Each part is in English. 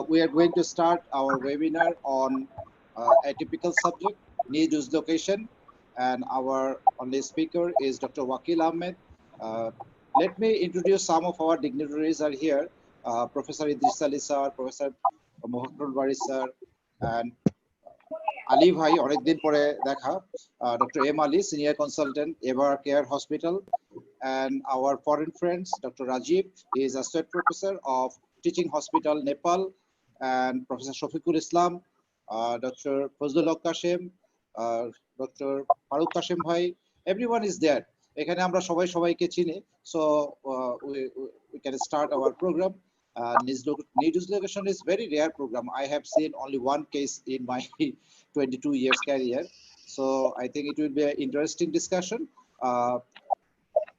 We are going to start our webinar on a typical subject, knee dislocation, and our only speaker is Dr. Wakil Ahmed. Let me introduce some of our dignitaries are here. Professor Idris Ali sir, Professor Mohakul Bari sir, and Ali Bhai, অনেকদিন পরে দেখা, Dr. M. Ali, Senior Consultant, Ever Care Hospital, and our foreign friends, Dr. Rajiv, he is Associate Professor of Teaching Hospital, Nepal, and Professor Shafiqul Islam, Dr. Fazlul Haq Kashem, Dr. Farooq Kashem Bhai, everyone is there. এখানে আমরা সবাই সবাইকে চিনি, so we can start our program. Knee dislocation is very rare program. I have seen only one case in my 22 years career, so I think it will be an interesting discussion.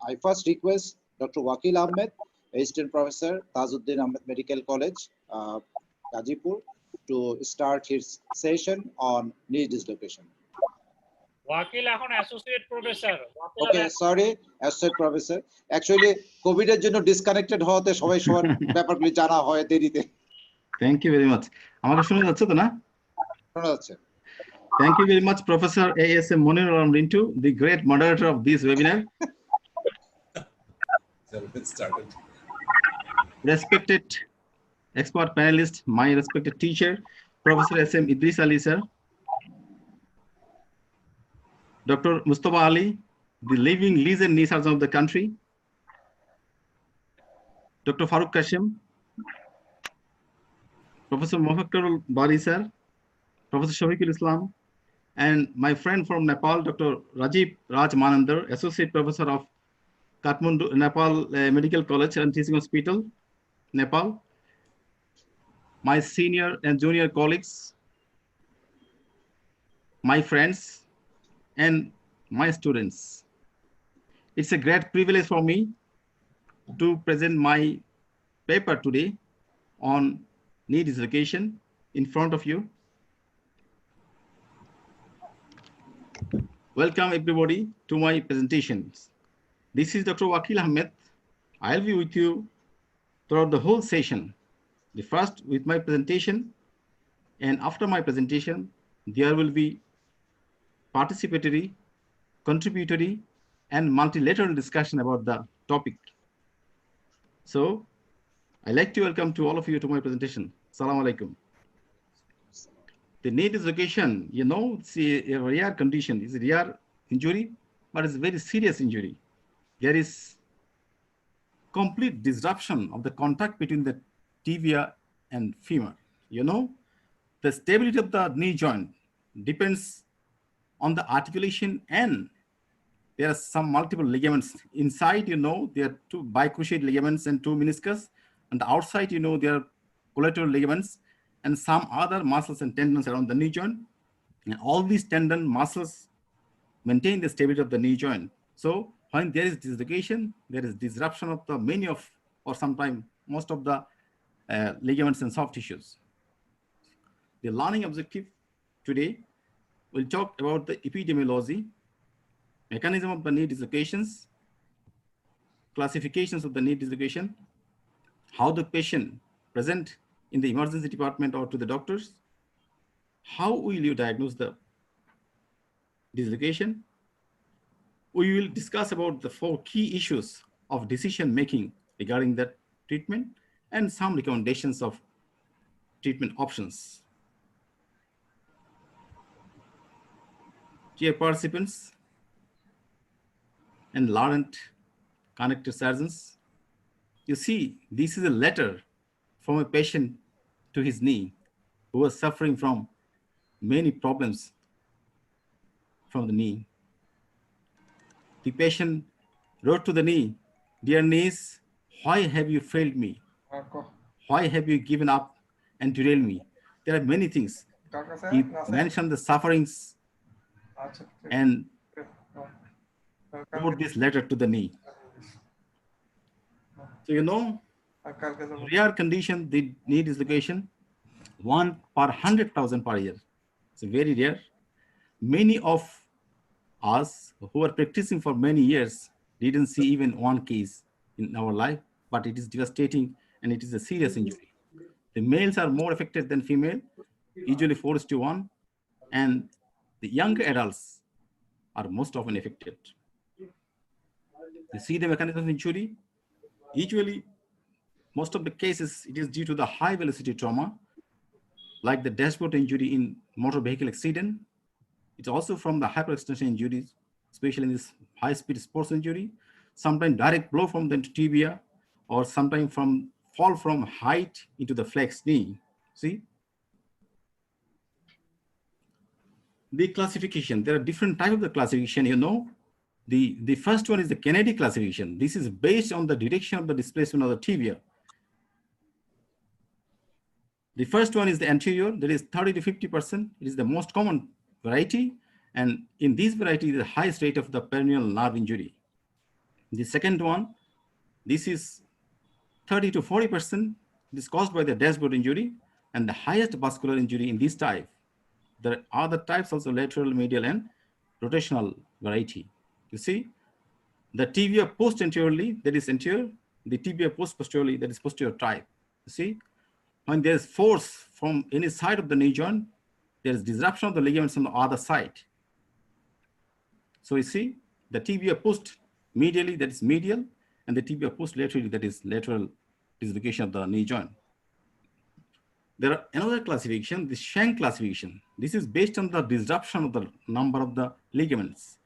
I first request Dr. Wakil Ahmed, Assistant Professor, Tajuddin Ahmed Medical College, Gazipur, to start his session on knee dislocation. Wakil Ahmed, Associate Professor. Okay, sorry, Associate Professor. Actually, COVID এর জন্য disconnected হওয়াতে সবাই সবার ব্যাপারগুলি জানা হয় দেরিতে। Thank you very much. আমাকে শোনা যাচ্ছে তো না? শোনা যাচ্ছে। Thank you very much, Professor A.S.M. Monir Rintu, the great moderator of this webinar. Respected expert panelist, my respected teacher, Professor S.M. Idris Ali sir, Dr. Mustafa Ali, the living legend knee surgeon of the country, Dr. Farooq Kashem, Professor Mohakul Bari sir, Professor Shafiqul Islam, and my friend from Nepal, Dr. Rajiv Raj Manandar, Associate Professor of Kathmandu, Nepal Medical College and Teaching Hospital, Nepal. My senior and junior colleagues, my friends, and my students. It's a great privilege for me to present my paper today on knee dislocation in front of you. Welcome everybody to my presentations. This is Dr. Wakil Ahmed. I'll be with you throughout the whole session. The first with my presentation, and after my presentation, there will be participatory, contributory, and multilateral discussion about the topic. So, I'd like to welcome to all of you to my presentation. Assalamu alaikum. The knee dislocation, you know, it's a rare condition. It's a rare injury, but it's a very serious injury. There is complete disruption of the contact between the tibia and femur. You know, the stability of the knee joint depends on the articulation, and there are some multiple ligaments. Inside, you know, there are two bicruciate ligaments and two meniscus. On the outside, you know, there are collateral ligaments and some other muscles and tendons around the knee joint. And all these tendon muscles maintain the stability of the knee joint. So when there is dislocation, there is disruption of the many of, or sometimes most of the ligaments and soft tissues. The learning objective today will talk about the epidemiology, mechanism of the knee dislocations, classifications of the knee dislocation, how the patient present in the emergency department or to the doctors, how will you diagnose the dislocation. We will discuss about the 4 key issues of decision making regarding that treatment and some recommendations of treatment options. Dear participants and learned connected surgeons, you see, this is a letter from a patient to his knee who was suffering from many problems from the knee. The patient wrote to the knee, "Dear knees, why have you failed me? Why have you given up and derailed me?" There are many things. He mentioned the sufferings and wrote this letter to the knee. So, you know, rare condition, the knee dislocation, 1 per 100,000 per year. It's very rare. Many of us who are practicing for many years didn't see even one case in our life, but it is devastating and it is a serious injury. The males are more affected than female, usually 4:1, and the younger adults are most often affected. You see the mechanism of injury? Usually, most of the cases, it is due to the high velocity trauma, like the dashboard injury in motor vehicle accident. It's also from the hyperextension injuries, especially in this high-speed sports injury, sometimes direct blow from the tibia, or sometimes from fall from height into the flexed knee. See? The classification, there are different types of the classification, you know. The first one is the Kennedy classification. This is based on the direction of the displacement of the tibia. The first one is the anterior, that is 30 to 50%. It is the most common variety. And in this variety, the highest rate of the peroneal nerve injury. The second one, this is 30 to 40%. It is caused by the dashboard injury and the highest vascular injury in this type. There are other types also, lateral, medial, and rotational variety. You see, the tibia post anteriorly, that is anterior, the tibia post posteriorly, that is posterior type. You see, when there is force from any side of the knee joint, there is disruption of the ligaments on the other side. So you see, the tibia post medially, that is medial, and the tibia post laterally, that is lateral dislocation of the knee joint. There are another classification, the Shank classification. This is based on the disruption of the number of the ligaments.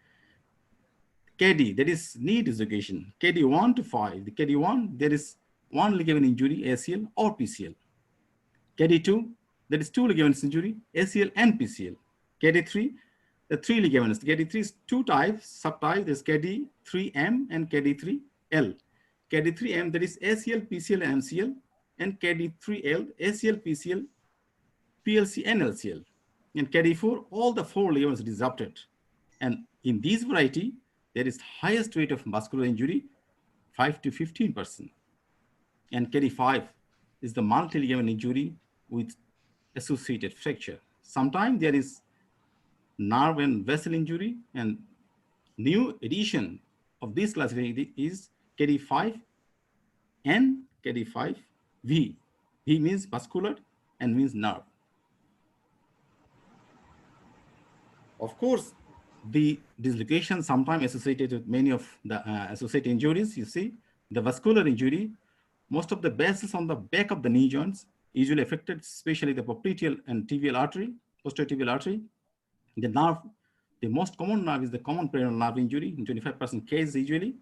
KD, that is knee dislocation. KD 1 to 5. The KD 1, there is one ligament injury, ACL or PCL. KD 2, that is two ligaments injury, ACL and PCL. KD 3, the three ligaments. KD 3 is two types, subtypes. There's KD 3M and KD 3L. KD 3M, that is ACL, PCL, and MCL. And KD 3L, ACL, PCL, PLC, and LCL. And KD 4, all the four ligaments disrupted. And in this variety, there is highest rate of vascular injury, 5 to 15%. And KD 5 is the multi-ligament injury with associated fracture. Sometimes there is nerve and vessel injury, and new addition of this classification is KD5 and KD5V. V means vascular and means nerve. Of course, the dislocation sometimes associated with many of the associated injuries. You see, the vascular injury, most of the vessels on the back of the knee joints usually affected, especially the popliteal and tibial artery, posterior tibial artery. The nerve, the most common nerve is the common peroneal nerve injury in 25% cases usually,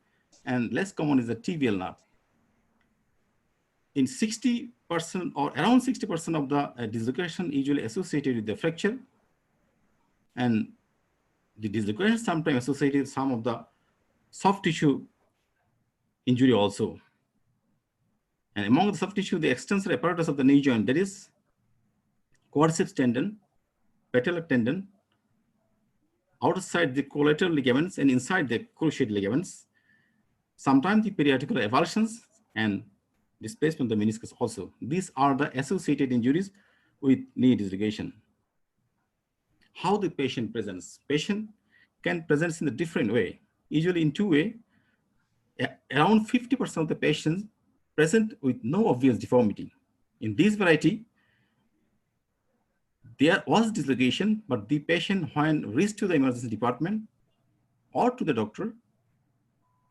and less common is the tibial nerve. In 60% or around 60% of the dislocation usually associated with the fracture, and the dislocation sometimes associated with some of the soft tissue injury also. And among the soft tissue, the extensor apparatus of the knee joint, that is quadriceps tendon, patellar tendon, outside the collateral ligaments and inside the cruciate ligaments, sometimes the periarticular avulsions and displacement of the meniscus also. These are the associated injuries with knee dislocation. How the patient presents? Patient can present in a different way, usually in two ways. Around 50% of the patients present with no obvious deformity. In this variety, there was dislocation, but the patient, when reached to the emergency department or to the doctor,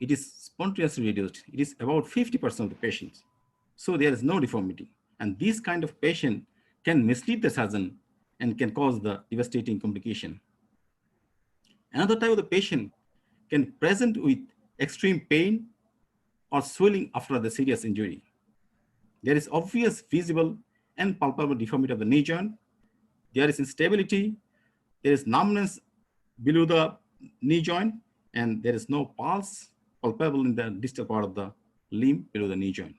it is spontaneously reduced. It is about 50% of the patients. So there is no deformity. And this kind of patient can mislead the surgeon and can cause the devastating complication. Another type of the patient can present with extreme pain or swelling after the serious injury. There is obvious, visible, and palpable deformity of the knee joint. There is instability. There is numbness below the knee joint, and there is no pulse palpable in the distal part of the limb below the knee joint.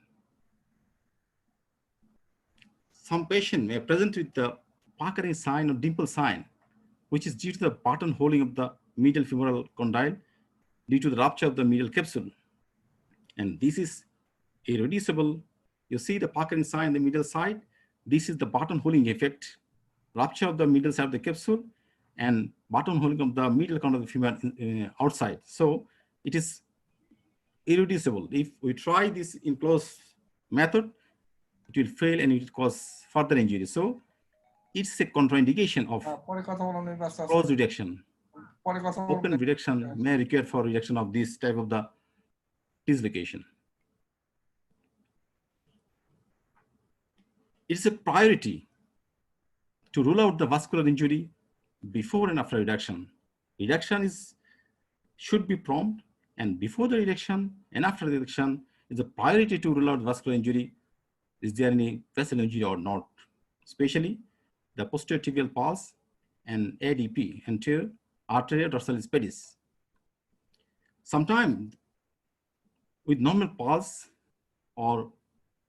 Some patient may present with the Parkering sign or dimple sign, which is due to the buttonholing of the medial femoral condyle due to the rupture of the medial capsule. And this is irreducible. You see the Parkering sign in the medial side. This is the buttonholing effect, rupture of the medial side of the capsule and buttonholing of the medial corner of the femur outside. So it is irreducible. If we try this in close method, it will fail and it will cause further injury. So it's a contraindication of close reduction. Open reduction may require for reduction of this type of the dislocation. It's a priority to rule out the vascular injury before and after reduction. Reduction should be prompt, and before the reduction and after the reduction is a priority to rule out vascular injury. Is there any vessel injury or not? Especially the posterior tibial pulse and ADP, anterior arterial dorsalis pedis. Sometimes with normal pulse or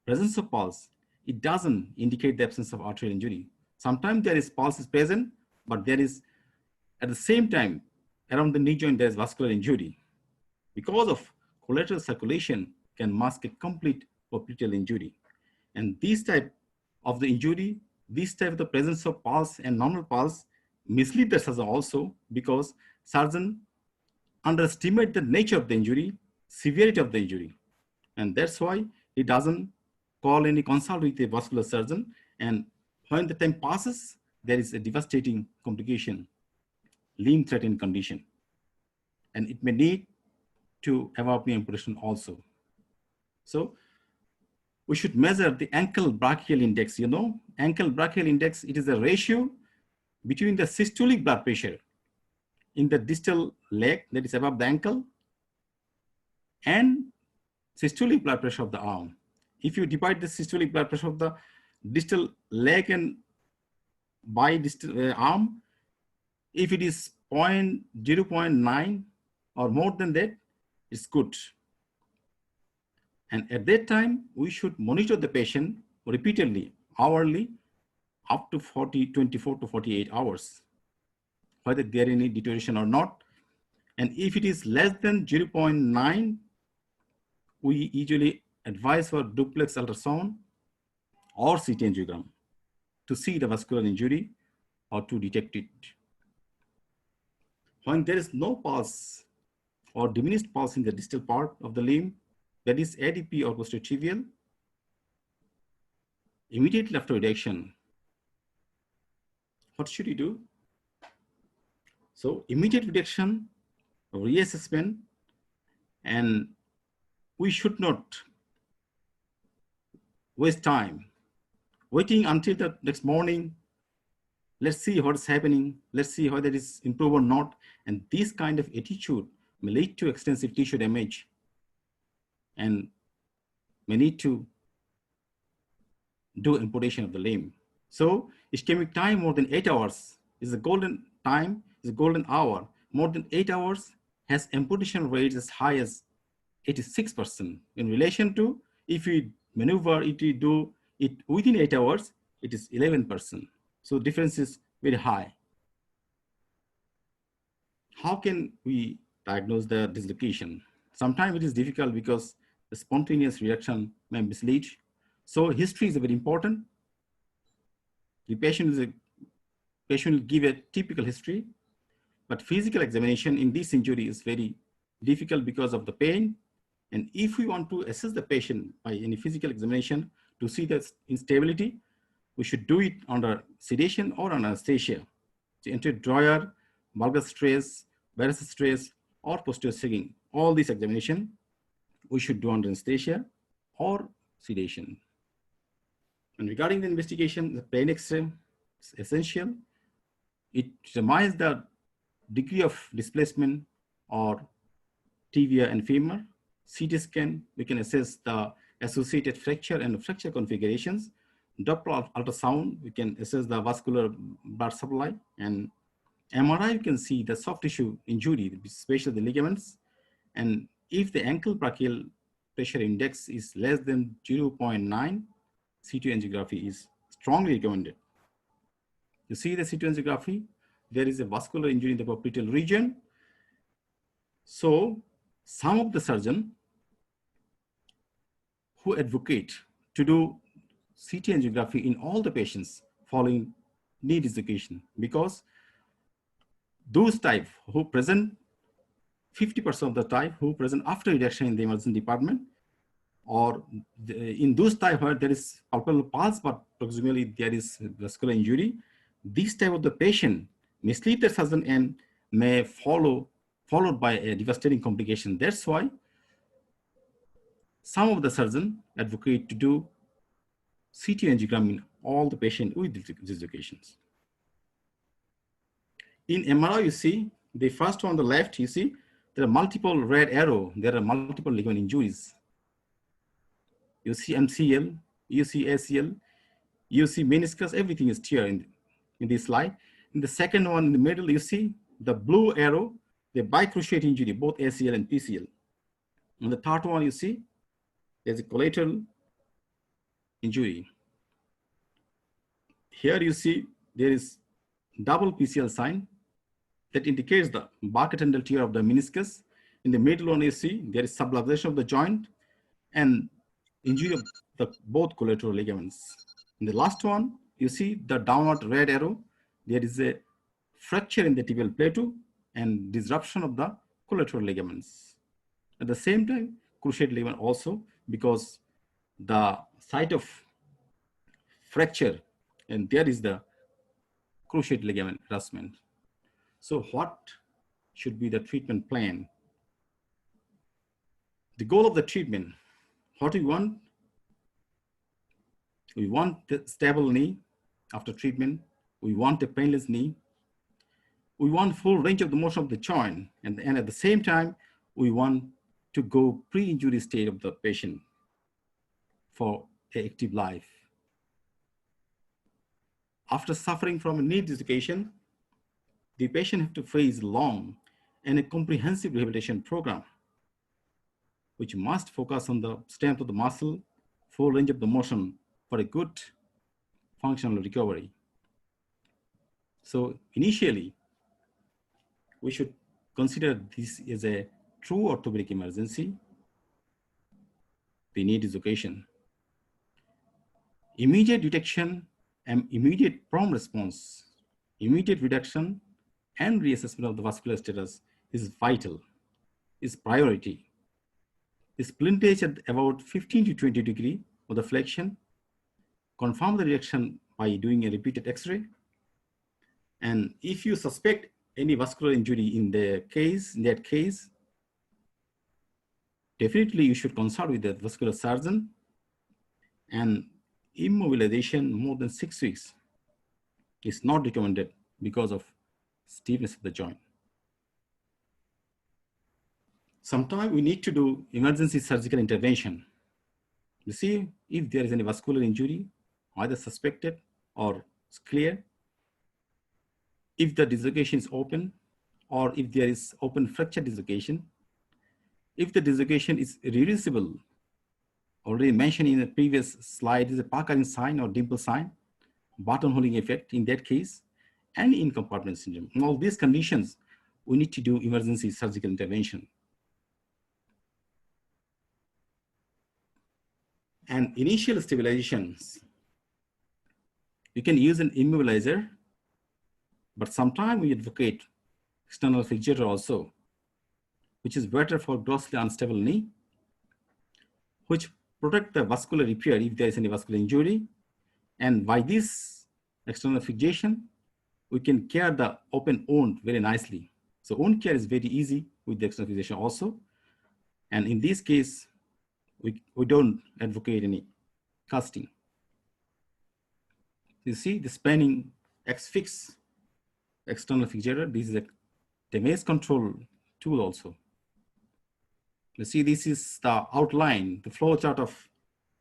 presence of pulse, it doesn't indicate the absence of arterial injury. Sometimes there is pulse is present, but there is at the same time around the knee joint there is vascular injury. Because of collateral circulation can mask a complete popliteal injury. And this type of the injury, this type of the presence of pulse and normal pulse mislead the surgeon also, because surgeon underestimate the nature of the injury, severity of the injury. And that's why he doesn't call any consult with a vascular surgeon. And when the time passes, there is a devastating complication, limb threatening condition. And it may need to have apnea amputation also. So we should measure the ankle brachial index. You know, ankle brachial index, it is a ratio between the systolic blood pressure in the distal leg that is above the ankle and systolic blood pressure of the arm. If you divide the systolic blood pressure of the distal leg and by distal arm, if it is 0.9 or more than that, it's good. And at that time, we should monitor the patient repeatedly, hourly, up to 24 to 48 hours, whether there is any deterioration or not. And if it is less than 0.9, we usually advise for duplex ultrasound or CT angiogram to see the vascular injury or to detect it. When there is no pulse or diminished pulse in the distal part of the limb, that is ADP or posterior tibial, immediately after reduction, what should you do? So immediate reduction, reassessment, and we should not waste time waiting until the next morning. Let's see what's happening. Let's see whether it is improved or not. And this kind of attitude may lead to extensive tissue damage and may need to do amputation of the limb. So ischemic time more than 8 hours is a golden time, is a golden hour. More than 8 hours has amputation rates as high as 86%. In relation to if we maneuver it, we do it within 8 hours, it is 11%. So difference is very high. How can we diagnose the dislocation? Sometimes it is difficult because the spontaneous reaction may mislead. So history is very important. The patient will give a typical history, but physical examination in this injury is very difficult because of the pain. And if we want to assess the patient by any physical examination to see the instability, we should do it under sedation or under anesthesia. So anterior drawer, valgus stress, varus stress, or posterior sagging, all these examination we should do under anesthesia or sedation. And regarding the investigation, the plain X-ray is essential. It determines the degree of displacement or tibia and femur. CT scan, we can assess the associated fracture and fracture configurations. Doppler ultrasound, we can assess the vascular blood supply. And MRI, you can see the soft tissue injury, especially the ligaments. And if the ankle brachial pressure index is less than 0.9, CT angiography is strongly recommended. You see the CT angiography, there is a vascular injury in the popliteal region. So some of the surgeons who advocate to do CT angiography in all the patients following knee dislocation, because those type who present 50% of the type who present after reduction in the emergency department, or in those type where there is palpable pulse, but proximally there is vascular injury, this type of the patient may sleep the surgeon and may followed by a devastating complication. That's why some of the surgeons advocate to do CT angiogram in all the patients with dislocations. In MRI, you see, the first one on the left, you see, there are multiple red arrow. There are multiple ligament injuries. You see MCL, you see ACL, you see meniscus, everything is here in this slide. In the second one in the middle, you see the blue arrow, the bicruciate injury, both ACL and PCL. And the third one, you see, there's a collateral injury. Here you see there is double PCL sign that indicates the bucket and tear of the meniscus. In the middle one, you see there is subluxation of the joint and injury of the both collateral ligaments. In the last one, you see the downward red arrow. There is a fracture in the tibial plateau and disruption of the collateral ligaments. At the same time, cruciate ligament also, because the site of fracture and there is the cruciate ligament harassment. So what should be the treatment plan? The goal of the treatment, what we want? We want a stable knee after treatment. We want a painless knee. We want full range of the motion of the joint. And at the same time, we want to go pre-injury state of the patient for an active life. After suffering from a knee dislocation, the patient has to face long and a comprehensive rehabilitation program, which must focus on the strength of the muscle, full range of the motion for a good functional recovery. So initially, we should consider this as a true orthopedic emergency, the knee dislocation. Immediate detection and immediate prompt response, immediate reduction and reassessment of the vascular status is vital, is priority. Is splintage at about 15 to 20 degree of the flexion, confirm the reaction by doing a repeated X-ray. And if you suspect any vascular injury in that case, definitely you should consult with the vascular surgeon, and immobilization more than 6 weeks is not recommended because of stiffness of the joint. Sometimes we need to do emergency surgical intervention. You see, if there is any vascular injury, either suspected or clear, if the dislocation is open, or if there is open fracture dislocation, if the dislocation is reversible, already mentioned in the previous slide, is a Parker sign or dimple sign, buttonholing effect in that case, and in compartment syndrome. In all these conditions, we need to do emergency surgical intervention. And initial stabilizations, you can use an immobilizer, but sometimes we advocate external fixator also, which is better for grossly unstable knee, which protect the vascular repair if there is any vascular injury. And by this external fixation, we can care the open wound very nicely. So wound care is very easy with the external fixation also. And in this case, we don't advocate any casting. You see the spanning X-fix external fixator. This is a damage control tool also. You see, this is the outline, the flow chart of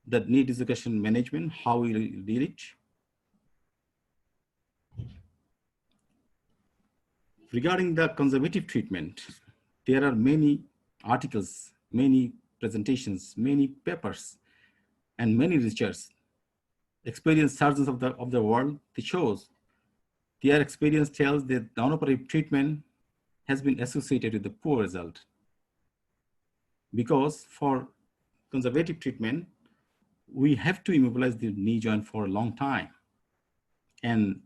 the knee dislocation management, how we deal it. Regarding the conservative treatment, there are many articles, many presentations, many papers, and many research. Experienced surgeons of the world, they shows their experience tells that non-operative treatment has been associated with a poor result. Because for conservative treatment, we have to immobilize the knee joint for a long time. And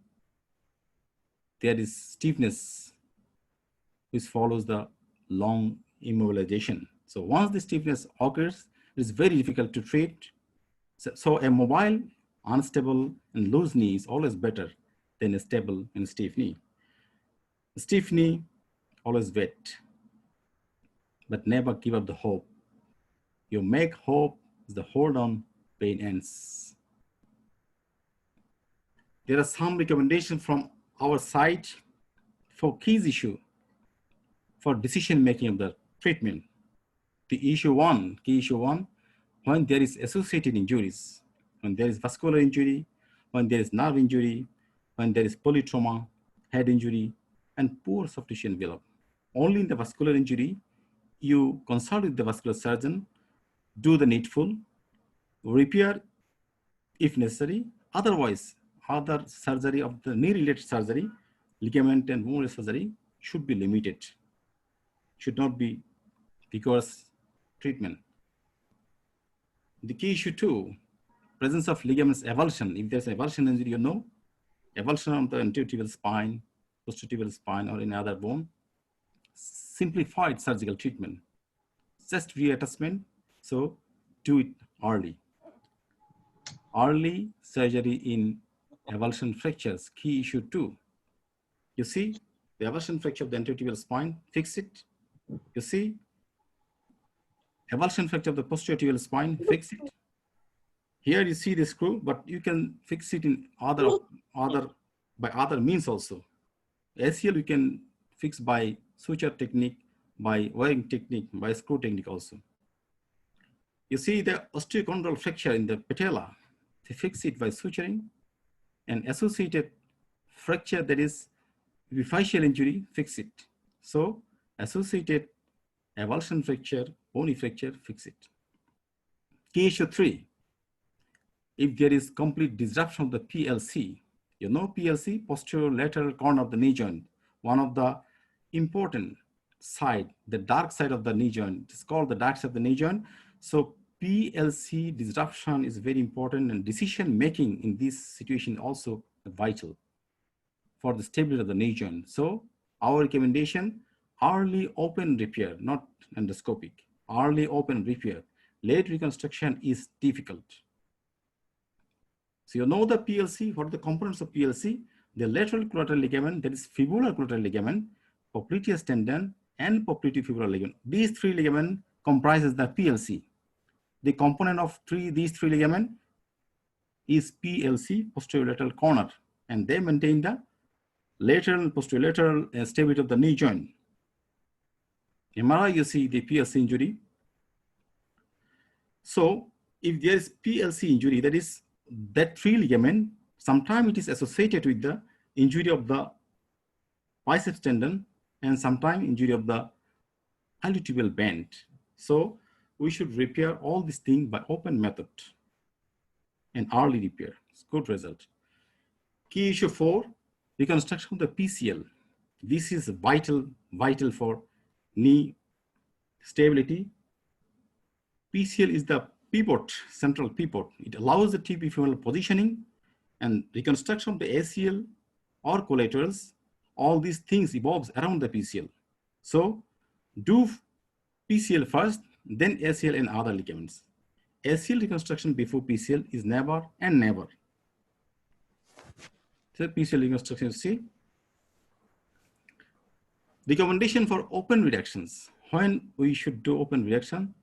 there is stiffness which follows the long immobilization. So once the stiffness occurs, It's very difficult to treat. So a mobile, unstable, and loose knee is always better than a stable and stiff knee. Stiff knee, always wait, but never give up the hope. You make hope, the hold on, pain ends. There are some recommendations from our side for key issue for decision making of the treatment. The key issue one, when there is associated injuries, when there is vascular injury, when there is nerve injury, when there is polytrauma, head injury, and poor soft tissue envelope. Only in the vascular injury, you consult with the vascular surgeon, do the needful, repair if necessary. Otherwise, other surgery of the knee-related surgery, ligament and bone surgery should be limited, should not be vigorous treatment. The key issue two, presence of ligaments avulsion. If there's avulsion injury, you know, avulsion of the anterior tibial spine, posterior tibial spine, or any other bone, simplified surgical treatment, just reattachment. So do it early. Early surgery in avulsion fractures, key issue two. You see the avulsion fracture of the anterior tibial spine, fix it. You see avulsion fracture of the posterior tibial spine, fix it. Here you see the screw, but you can fix it in by other means also. ACL you can fix by suture technique, by wiring technique, by screw technique also. You see the osteochondral fracture in the patella, they fix it by suturing, and associated fracture, that is epiphyseal injury, fix it. So associated avulsion fracture, bony fracture, fix it. Key issue three, if there is complete disruption of the PLC, you know PLC, posterior lateral corner of the knee joint, one of the important side, the dark side of the knee joint, it's called the dark side of the knee joint. So PLC disruption is very important, and decision making in this situation also vital for the stability of the knee joint. So our recommendation, early open repair, not endoscopic, early open repair. Late reconstruction is difficult. So you know the PLC, what are the components of PLC? The lateral collateral ligament, that is fibular collateral ligament, popliteus tendon, and popliteofibular ligament. These three ligaments comprises the PLC. The component of these three ligaments is PLC, posterior lateral corner, and they maintain the lateral and posterior lateral stability of the knee joint. MRI, you see the PLC injury. So if there is PLC injury, that is that three ligament, sometimes it is associated with the injury of the biceps tendon, and sometimes injury of the iliotibial band. So we should repair all these things by open method and early repair. It's good result. Key issue four, reconstruction of the PCL. This is vital for knee stability. PCL is the pivot, central pivot. It allows the tibial femoral positioning, and reconstruction of the ACL or collaterals. All these things evolves around the PCL. So do PCL first, then ACL and other ligaments. ACL reconstruction before PCL is never and never. So PCL reconstruction, see. Recommendation for open reductions. When we should do open reduction?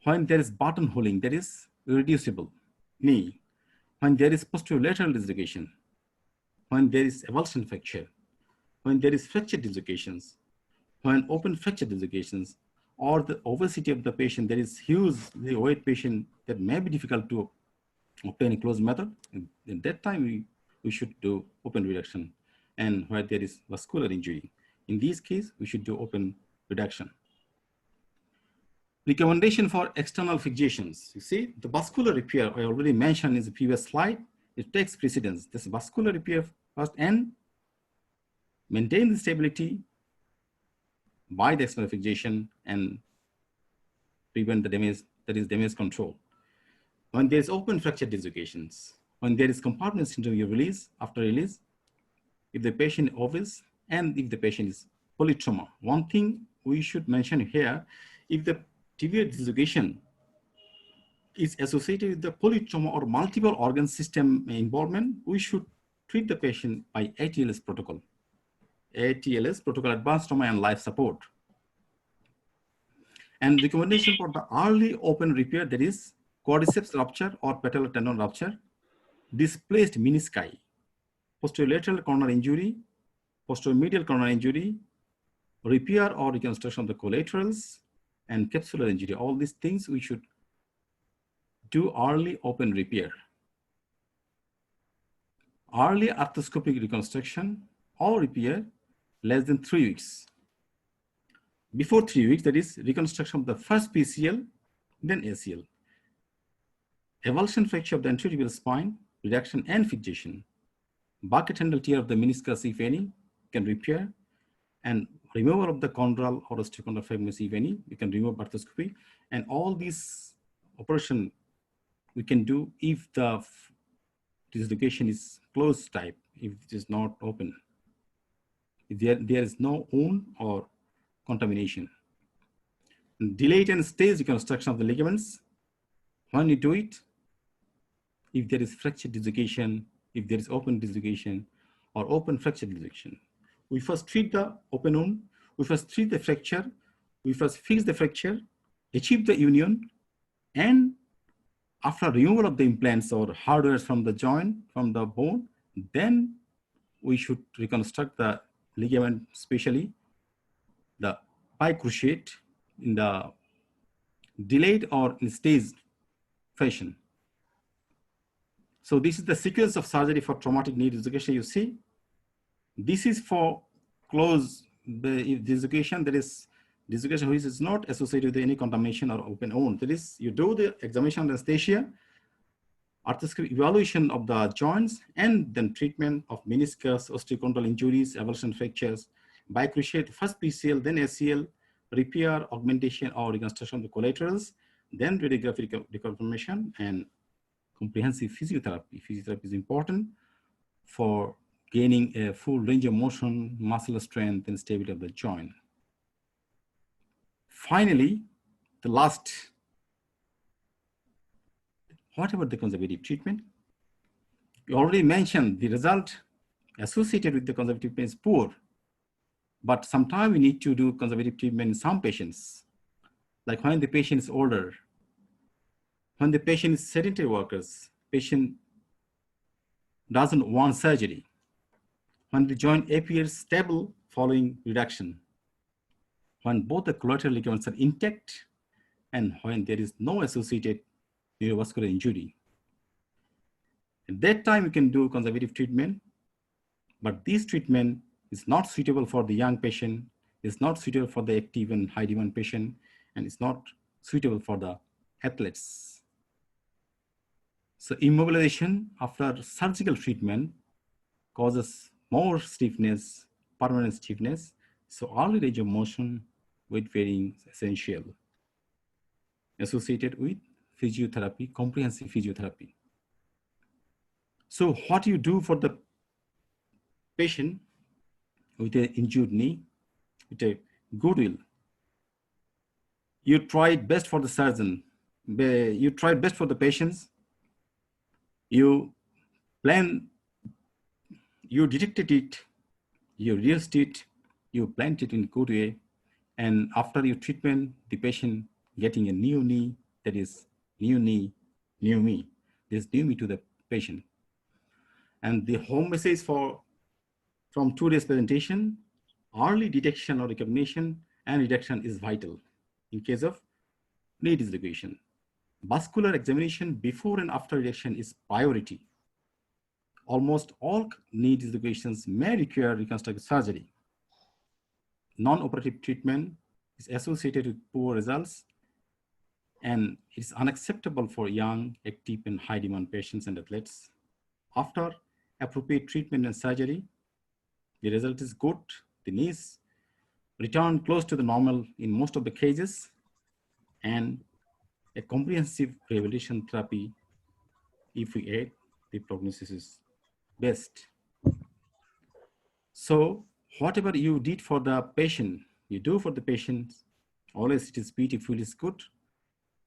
When there is buttonholing, that is irreducible knee. When there is posterior lateral dislocation. When there is avulsion fracture. When there is fracture dislocations. When open fracture dislocations, or the obesity of the patient, there is huge weight patient that may be difficult to obtain a closed method. In that time, we should do open reduction. And where there is vascular injury, in this case, we should do open reduction. Recommendation for external fixations. You see, the vascular repair I already mentioned in the previous slide, it takes precedence. This vascular repair first, and maintain the stability by the external fixation and prevent the damage, that is damage control. When there is open fracture dislocations, when there is compartment syndrome, you release, after release, if the patient is obese and if the patient is polytrauma. One thing we should mention here, if the tibial dislocation is associated with the polytrauma or multiple organ system involvement, we should treat the patient by ATLS protocol. ATLS protocol, advanced trauma and life support. And recommendation for the early open repair, that is quadriceps rupture or patellar tendon rupture, displaced menisci, posterolateral corner injury, posteromedial corner injury, repair or reconstruction of the collaterals, and capsular injury. All these things we should do early open repair. Early arthroscopic reconstruction or repair less than 3 weeks. Before 3 weeks, that is reconstruction of the first PCL, then ACL. Avulsion fracture of the anterior spine, reduction and fixation. Bucket handle tear of the meniscus, if any, can repair, and removal of the chondral or osteochondral fragments, if any, you can remove arthroscopy. And all these operation we can do if the dislocation is closed type, if it is not open, if there is no wound or contamination. And delayed and staged reconstruction of the ligaments. When you do it, if there is fracture dislocation, if there is open dislocation or open fracture dislocation, we first treat the open wound, we first treat the fracture, we first fix the fracture, achieve the union, and after removal of the implants or hardware from the joint, from the bone, then we should reconstruct the ligament, especially the bicruciate, in the delayed or in staged fashion. So this is the sequence of surgery for traumatic knee dislocation. You see, this is for close the dislocation, that is dislocation which is not associated with any contamination or open wound. That is, you do the examination of anesthesia, arthroscopic evaluation of the joints, and then treatment of meniscus, osteochondral injuries, avulsion fractures, bicruciate, first PCL, then ACL, repair, augmentation or reconstruction of the collaterals, then radiographic reconfirmation, and comprehensive physiotherapy. Physiotherapy is important for gaining a full range of motion, muscle strength, and stability of the joint. Finally, the last, what about the conservative treatment? We already mentioned the result associated with the conservative treatment is poor, but sometimes we need to do conservative treatment in some patients, like when the patient is older, when the patient is sedentary workers, patient doesn't want surgery, when the joint appears stable following reduction, when both the collateral ligaments are intact, and when there is no associated neurovascular injury. At that time, you can do conservative treatment, but this treatment is not suitable for the young patient, is not suitable for the active and high demand patient, and it's not suitable for the athletes. So immobilization after surgical treatment causes more stiffness, permanent stiffness. So early range of motion, weight bearing is essential, associated with physiotherapy, comprehensive physiotherapy. So what you do for the patient with an injured knee, with a goodwill? You tried best for the surgeon, you tried best for the patients, you plan, you detected it, you reduced it, you planned it in good way, and after your treatment, the patient getting a new knee, that is new knee, new me. There's new me to the patient. And the home message from today's presentation, early detection or recognition and reduction is vital in case of knee dislocation. Vascular examination before and after reduction is priority. Almost all knee dislocations may require reconstructive surgery. Non-operative treatment is associated with poor results, and it's unacceptable for young, active, and high demand patients and athletes. After appropriate treatment and surgery, the result is good. The knees return close to the normal in most of the cases, and a comprehensive rehabilitation therapy, if we add, the prognosis is best. So whatever you did for the patient, you do for the patient, always it is beautiful, it's good,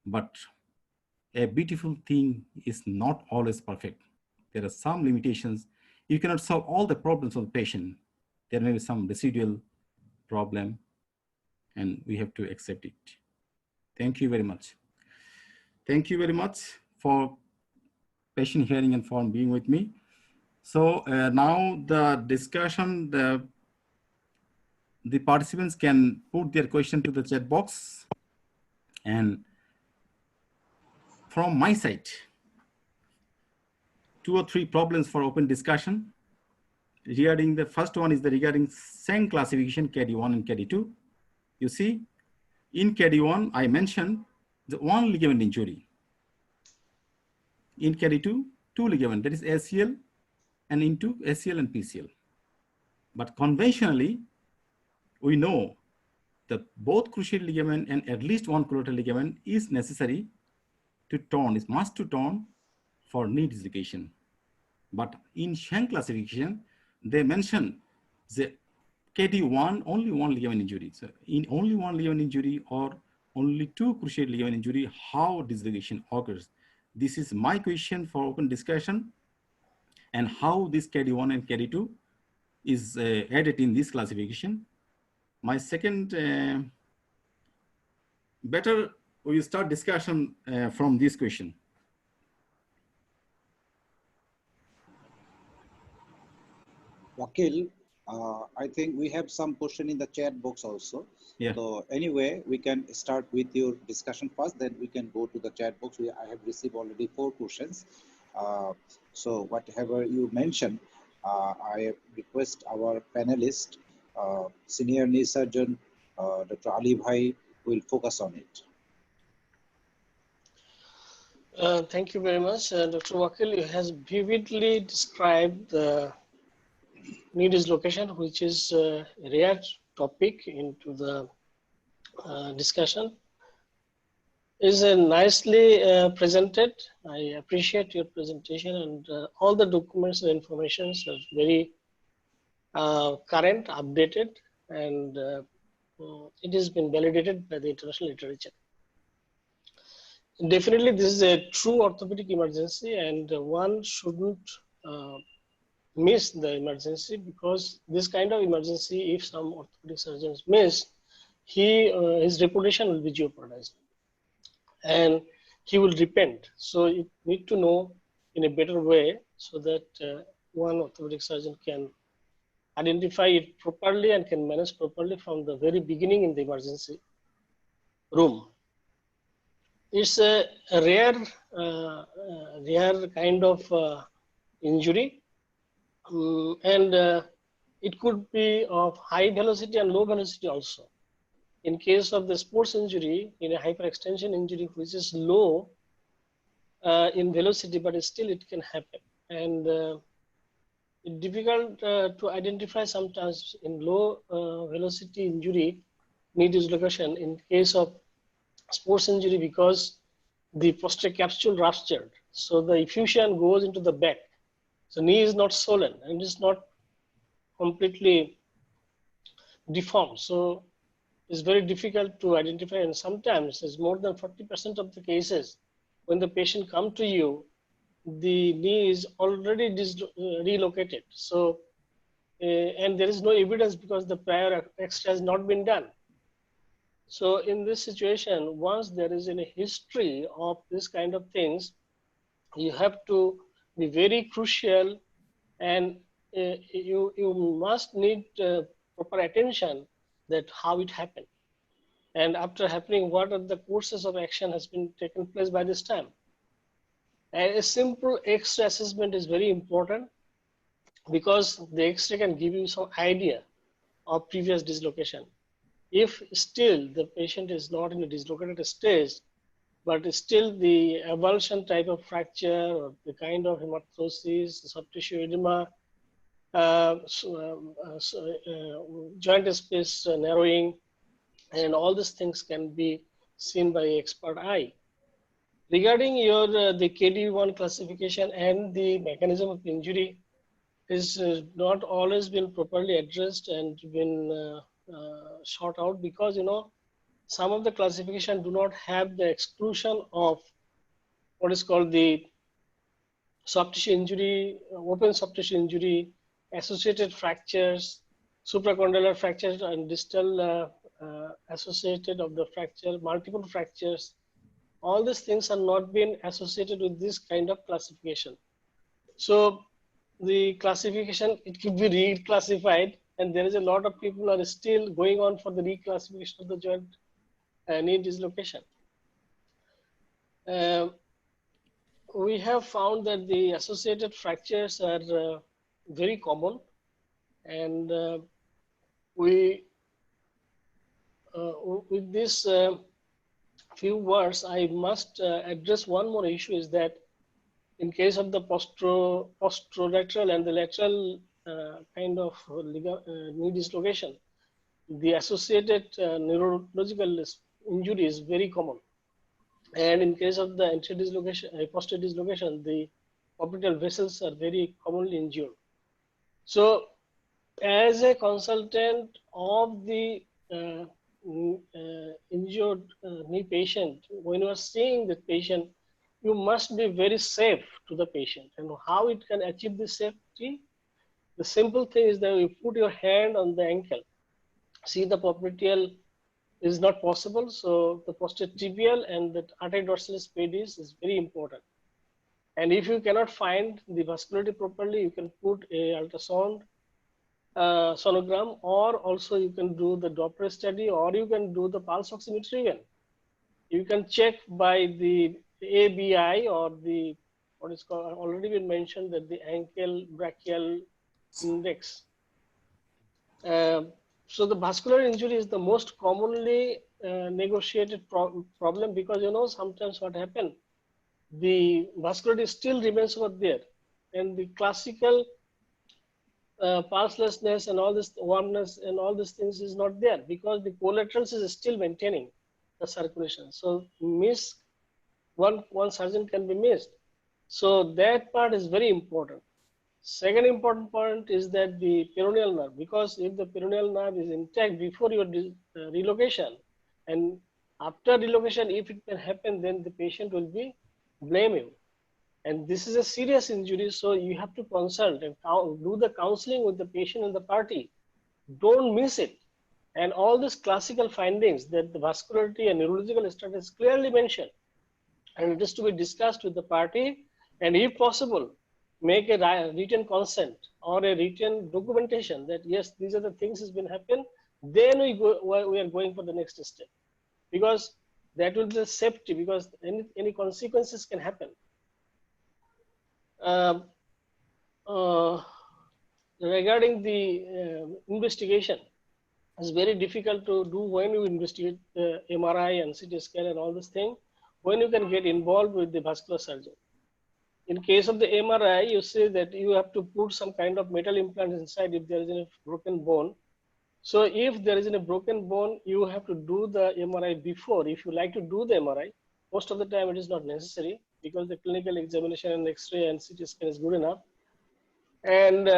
but a beautiful thing is not always perfect. There are some limitations. You cannot solve all the problems of the patient. There may be some residual problem, and we have to accept it. Thank you very much. Thank you very much for patient hearing and for being with me. So now the discussion, the participants can put their question to the chat box. And from my side, 2 or 3 problems for open discussion. Regarding the first one is the regarding SENG classification, KD1 and KD2. You see, in KD1, I mentioned the one ligament injury. In KD2, 2 ligament, that is ACL, and into ACL and PCL. But conventionally, we know that both cruciate ligament and at least one collateral ligament is necessary to torn, is must to torn for knee dislocation. But in Schenck classification, they mention the KD1, only one ligament injury. So in only one ligament injury or only 2 cruciate ligament injury, how dislocation occurs? This is my question for open discussion, and how this KD1 and KD2 is added in this classification. My second, better we start discussion from this question. Wakil, I think we have some question in the chat box also. Yeah. So anyway, we can start with your discussion first, then we can go to the chat box. I have received already 4 questions. So whatever you mentioned, I request our panelist, senior knee surgeon, Dr. Ali Bhai, will focus on it. Thank you very much. Dr. Wakil has vividly described the knee dislocation, which is a rare topic into the discussion. Is nicely presented. I appreciate your presentation, and all the documents and information are very current, updated, and it has been validated by the international literature. Definitely, this is a true orthopedic emergency, and one shouldn't miss the emergency, because this kind of emergency, if some orthopedic surgeons miss, his reputation will be jeopardized, and he will repent. So you need to know in a better way, so that one orthopedic surgeon can identify it properly and can manage properly from the very beginning in the emergency room. It's a rare kind of injury, and it could be of high velocity and low velocity also. In case of the sports injury, in a hyperextension injury, which is low in velocity, but still it can happen. And it's difficult to identify sometimes in low velocity injury, knee dislocation in case of sports injury, because the posterior capsule ruptured. So the effusion goes into the back. So knee is not swollen and it's not completely deformed. So it's very difficult to identify, and sometimes it's more than 40% of the cases when the patient come to you, the knee is already relocated. So, and there is no evidence because the prior X-ray has not been done. So in this situation, once there is a history of this kind of things, you have to be very crucial, and you must need proper attention that how it happened. And after happening, what are the courses of action has been taken place by this time. And a simple X-ray assessment is very important, because the X-ray can give you some idea of previous dislocation. If still the patient is not in a dislocated stage, but still the avulsion type of fracture or the kind of hematoses, soft tissue edema, joint space narrowing, and all these things can be seen by expert eye. Regarding your the KD1 classification and the mechanism of injury is not always been properly addressed and been sought out, because some of the classification do not have the exclusion of what is called the soft tissue injury, open soft tissue injury, associated fractures, supracondylar fractures and distal associated of the fracture, multiple fractures. All these things are not being associated with this kind of classification. So the classification, it could be reclassified, and there is a lot of people are still going on for the reclassification of the joint knee dislocation. We have found that the associated fractures are very common, and with this few words, I must address one more issue, is that in case of the posterolateral and the lateral kind of knee dislocation, the associated neurological injury is very common. And in case of the anterior dislocation, posterior dislocation, the popliteal vessels are very commonly injured. So, as a consultant of the injured knee patient, when you are seeing the patient, you must be very safe to the patient. And how it can achieve this safety? The simple thing is that you put your hand on the ankle. See, the popliteal is not possible, so the posterior tibial and the artery dorsalis pedis is very important. And if you cannot find the vascularity properly, you can put a ultrasound sonogram, or also you can do the Doppler study, or you can do the pulse oximetry even. You can check by the ABI, or the, what is called, already been mentioned, that the ankle brachial index. So the vascular injury is the most commonly negotiated problem, because you know sometimes what happens, the vascularity still remains over there, and the classical pulselessness and all this warmness and all these things is not there, because the collaterals is still maintaining the circulation. So one surgeon can be missed. So that part is very important. Second important point is that the peroneal nerve, because if the peroneal nerve is intact before your relocation, and after relocation, if it can happen, then the patient will be blame you. And this is a serious injury, so you have to consult and do the counseling with the patient and the party. Don't miss it. And all these classical findings that the vascularity and neurological status is clearly mentioned, and it is to be discussed with the party, and if possible, make a written consent or a written documentation that yes, these are the things has been happened. Then we are going for the next step, because that will be the safety, because any consequences can happen. Regarding the investigation, it's very difficult to do when you investigate MRI and CT scan and all this thing, when you can get involved with the vascular surgeon. In case of the MRI, you say that you have to put some kind of metal implant inside if there is a broken bone. So if there is a broken bone, you have to do the MRI before. If you like to do the MRI, most of the time it is not necessary, because the clinical examination and X-ray and CT scan is good enough. And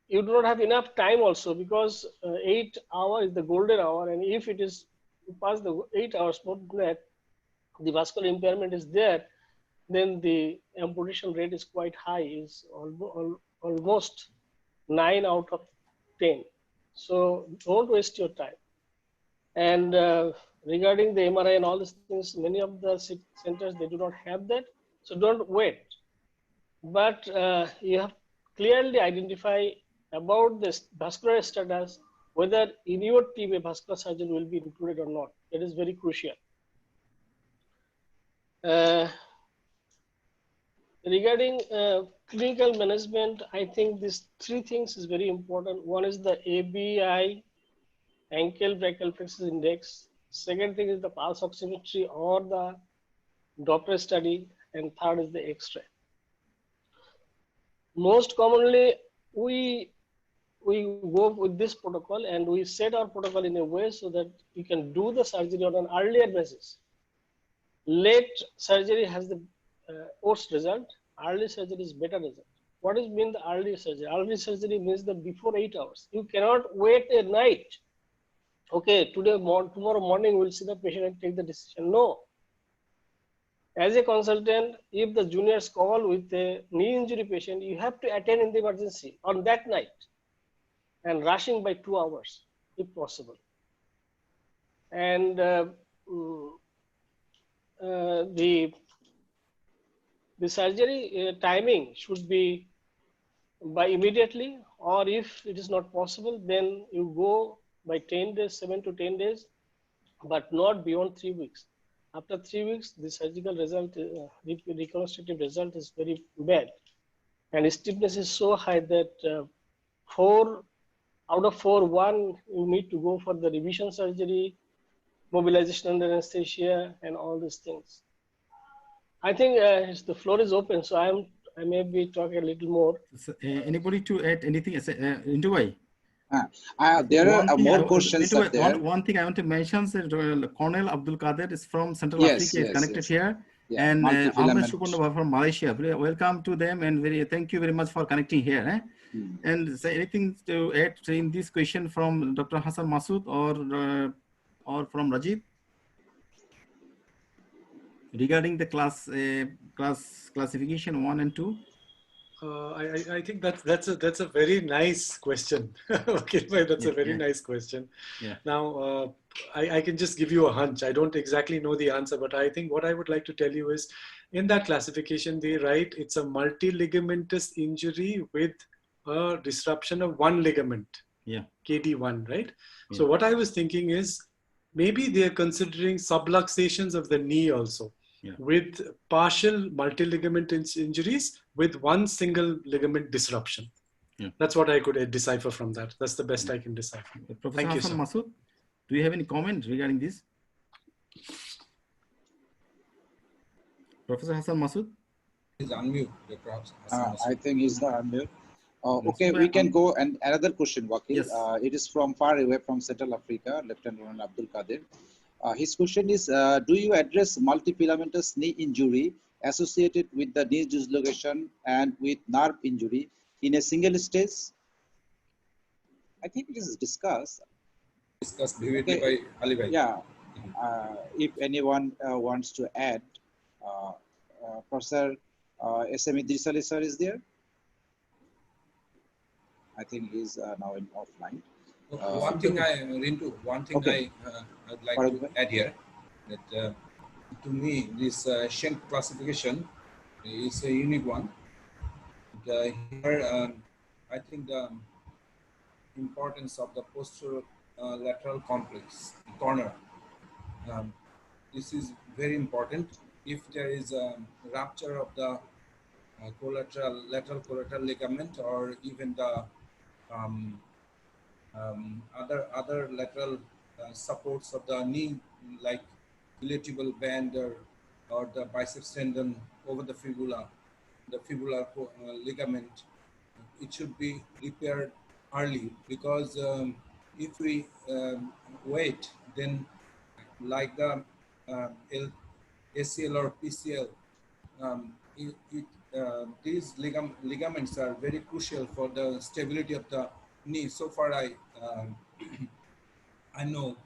you do not have enough time also, because 8 hours is the golden hour. And if it is past the 8 hours, more than that, the vascular impairment is there, then the amputation rate is quite high, is almost 9 out of 10. So don't waste your time. And regarding the MRI and all these things, many of the centers, they do not have that. So don't wait. But you have clearly identify about this vascular status, whether in your team a vascular surgeon will be included or not. That is very crucial. Regarding clinical management, I think these 3 things is very important. One is the ABI, ankle brachial plexus index. Second thing is the pulse oximetry or the Doppler study, and third is the X-ray. Most commonly, we go with this protocol, and we set our protocol in a way so that we can do the surgery on an earlier basis. Late surgery has the worst result. Early surgery is better result. What does mean the early surgery? Early surgery means that before 8 hours. You cannot wait a night. Okay, tomorrow morning we'll see the patient and take the decision. No. As a consultant, if the juniors call with a knee injury patient, you have to attend in the emergency on that night and rushing by 2 hours if possible. And the surgery timing should be by immediately, or if it is not possible, then you go by 10 days, 7 to 10 days, but not beyond 3 weeks. After 3 weeks, the surgical result, reconstructive result is very bad. And stiffness is so high that 4 out of 4, 1, you need to go for the revision surgery, mobilization under anesthesia, and all these things. I think the floor is open, so I may be talking a little more. So, anybody to add anything? Into way? There are more questions up there. One thing I want to mention is that Colonel Abdul Kader is from Central Yes, Africa, yes, is connected yes. here. Yeah, And Ahmed multifilament. Shukunda from Malaysia. Welcome to them, and thank you very much for connecting here. And say anything to add in this question from Dr. Hassan Masood or from Rajib regarding the classification 1 and 2. I think that's a very nice question. Okay, that's a very nice question. Yeah. Now, I can just give you a hunch. I don't exactly know the answer, but I think what I would like to tell you is, in that classification, they write it's a multiligamentous injury with a disruption of one ligament. Yeah. KD1, right? Yeah. So what I was thinking is, maybe they are considering subluxations of the knee also. Yeah. With partial multi-ligament injuries with one single ligament disruption. Yeah. That's what I could decipher from that. That's the best I can decipher. Professor Hassan Masood, do you have any comment regarding this? Professor Hassan Masood? He's unmute. I think he's not unmute. Okay, we can go and another question, Wakil. Yes. It is from far away from Central Africa, Lieutenant Colonel Abdul Kader. His question is, do you address multifilamentous knee injury associated with the knee dislocation and with nerve injury in a single stage? I think it is discussed. Discussed vividly by Ali Bhai. Yeah. If anyone wants to add, Professor SME Disali sir is there. I think he's now in offline. One thing Okay. I'd like to add here, that to me this Schenck classification is a unique one. Here, I think the importance of the posterior lateral complex corner. This is very important. If there is a rupture of the lateral collateral ligament, or even the other lateral supports of the knee, like iliotibal band or the biceps tendon over the fibula, the fibular ligament, it should be repaired early, because if we wait, then like the ACL or PCL, these ligaments are very crucial for the stability of the knee. So far, I know.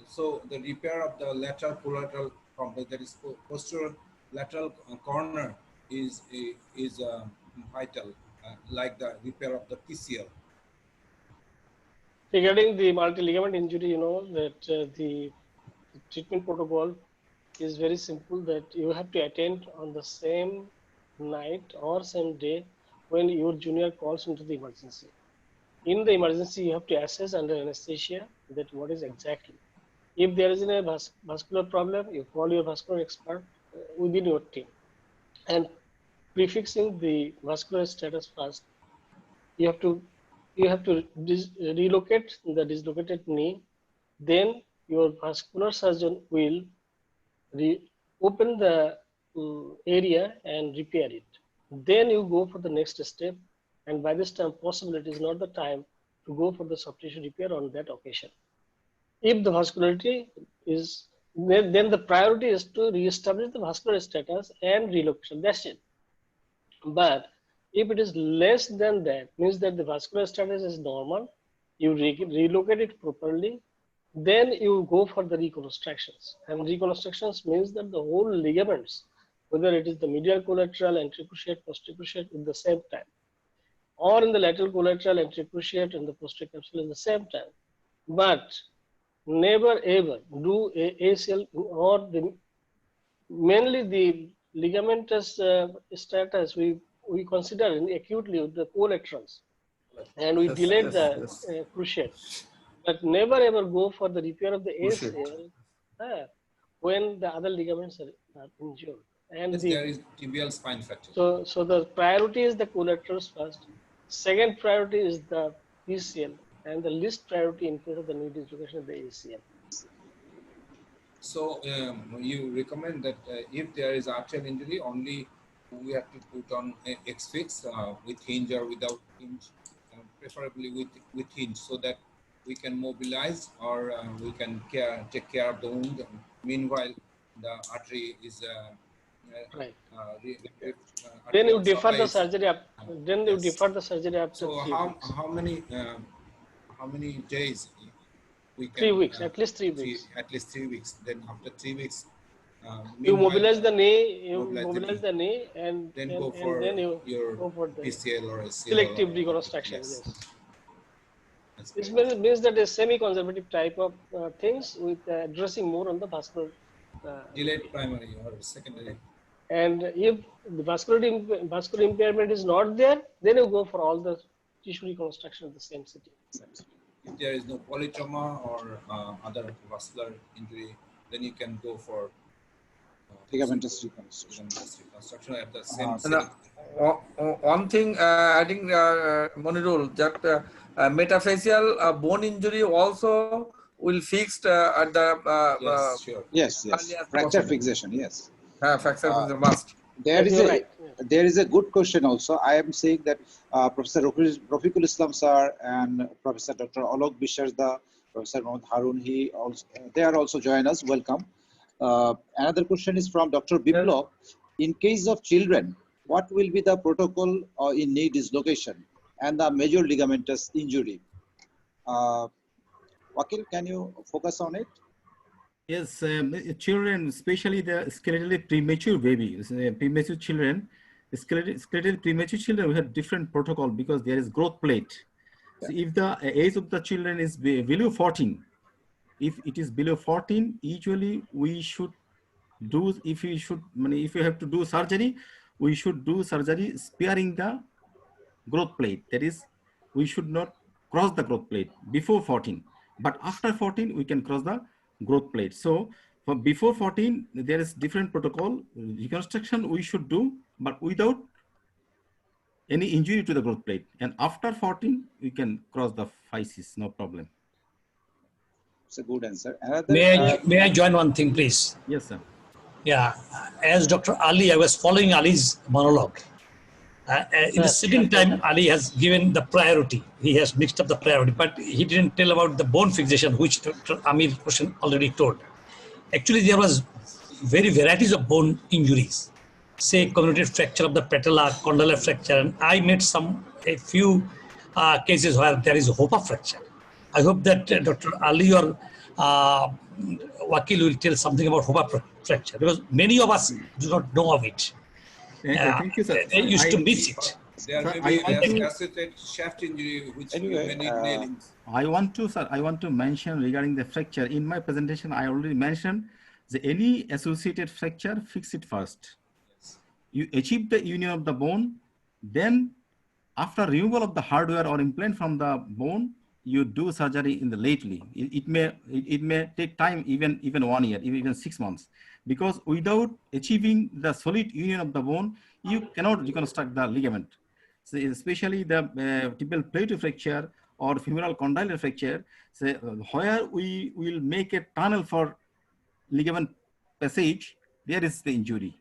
So the repair of the lateral collateral complex, that is posterior lateral corner, is vital, like the repair of the PCL. Regarding the multi-ligament injury, you know that the treatment protocol is very simple, that you have to attend on the same night or same day when your junior calls into the emergency. In the emergency, you have to assess under anesthesia that what is exactly. If there is a vascular problem, you call your vascular expert within your team. And prefixing the vascular status first, you have to relocate the dislocated knee. Then your vascular surgeon will open the area and repair it. Then you go for the next step, and by this time possible it is not the time to go for the soft tissue repair on that occasion. If the vascularity is, then the priority is to reestablish the vascular status and relocation. That's it. But if it is less than that, means that the vascular status is normal, you relocate it properly, then you go for the reconstructions. And reconstructions means that the whole ligaments whether it is the medial collateral, anterior cruciate, posterior cruciate at the same time, or in the lateral collateral, anterior cruciate and the posterior capsule at the same time. But never ever do a ACL or mainly the ligamentous status we consider acutely with the collaterals, and we delete the cruciate. But never ever go for the repair of the ACL when the other ligaments are injured. And Yes, there is tibial spine fracture. so the priority is the collaterals first. Second priority is the PCL, and the least priority in case of the knee dislocation is the ACL. So you recommend that if there is arterial injury, only we have to put on X-fix with hinge or without hinge, preferably with hinge, so that we can mobilize or we can take care of the wound. Meanwhile, the artery is right. Then you defer the supply surgery up. Then you yes. defer the surgery after So 3 weeks. how many days we can? 3 weeks, at least 3 weeks. At least 3 weeks. Then after 3 weeks, You mobilize the knee. You mobilize mobilize the knee, and then and, go and for then you your go for the PCL or ACL selective or, reconstruction. yes. Yes. That's This great. means that a semi-conservative type of things with addressing more on the vascular. Delayed primary or secondary. And if the vascular impairment is not there, then you go for all the tissue reconstruction of the same sitting. If there is no polytrauma or other vascular injury, then you can go for Ligamentous reconstruction. reconstruction at the same One thing adding Monirul, that metaphyseal bone injury also will fixed at the yes, sure. Yes, earliest fracture possible. fixation, yes. Fracture is a must. There is a good question also. I am saying that Professor Rafiqul Islam sir and Professor Dr. Alok Bisharda, Professor Mohammad Harun, they are also join us. Welcome. Another question is from Dr. Biplov. In case of children, what will be the protocol in knee dislocation and the major ligamentous injury? Wakil, can you focus on it? Yes, children, especially the skeletally premature babies, premature children, skeletally premature children, we have different protocol because there is growth plate. So if the age of the children is below 14, if it is below 14, usually we should do, if you have to do surgery, we should do surgery sparing the growth plate. That is, we should not cross the growth plate before 14, but after 14 we can cross the growth plate. So for before 14 there is different protocol. Reconstruction we should do, but without any injury to the growth plate, and after 14 we can cross the physis, no problem. It's a good answer. May I join one thing, please? Yes, sir. Yeah, as Dr. Ali, I was following Ali's monologue. In the second time, Ali has given the priority. He has mixed up the priority, but he didn't tell about the bone fixation, which Dr. Amir Hussain already told. Actually, there was very varieties of bone injuries. Say, comminuted fracture of the patella, condylar fracture, and I met a few cases where there is HOPA fracture. I hope that Dr. Ali or Wakil will tell something about HOPA fracture, because many of us do not know of it. Thank you, sir. They used to miss it. There may be associated shaft injury, which anyway, may need nailings. I want to mention regarding the fracture. In my presentation, I already mentioned that any associated fracture, fix it first. You achieve the union of the bone, then after removal of the hardware or implant from the bone, you do surgery in the lately. It may take time, even 1 year, even 6 months, because without achieving the solid union of the bone, you cannot reconstruct the ligament. So especially the tibial plateau fracture or femoral condylar fracture, so where we will make a tunnel for ligament passage, there is the injury.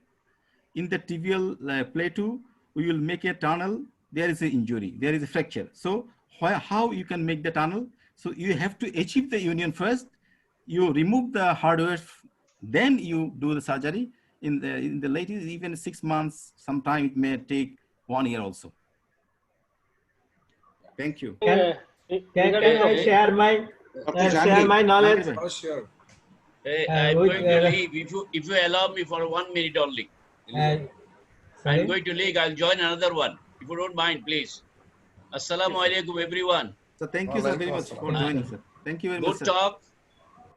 In the tibial plateau, we will make a tunnel, there is an injury, there is a fracture. So how you can make the tunnel? So you have to achieve the union first, you remove the hardware, then you do the surgery. In the latest, even 6 months, sometime it may take 1 year also. Thank you. Can I share my knowledge? Oh, sure. I'm going to leave if you allow me for 1 minute only. Elizabeth. I'm going to leave. I'll join another one. If you don't mind, please. Assalamu alaikum, everyone. So thank you, sir, very much for joining, sir. Thank you very much, Good sir. talk.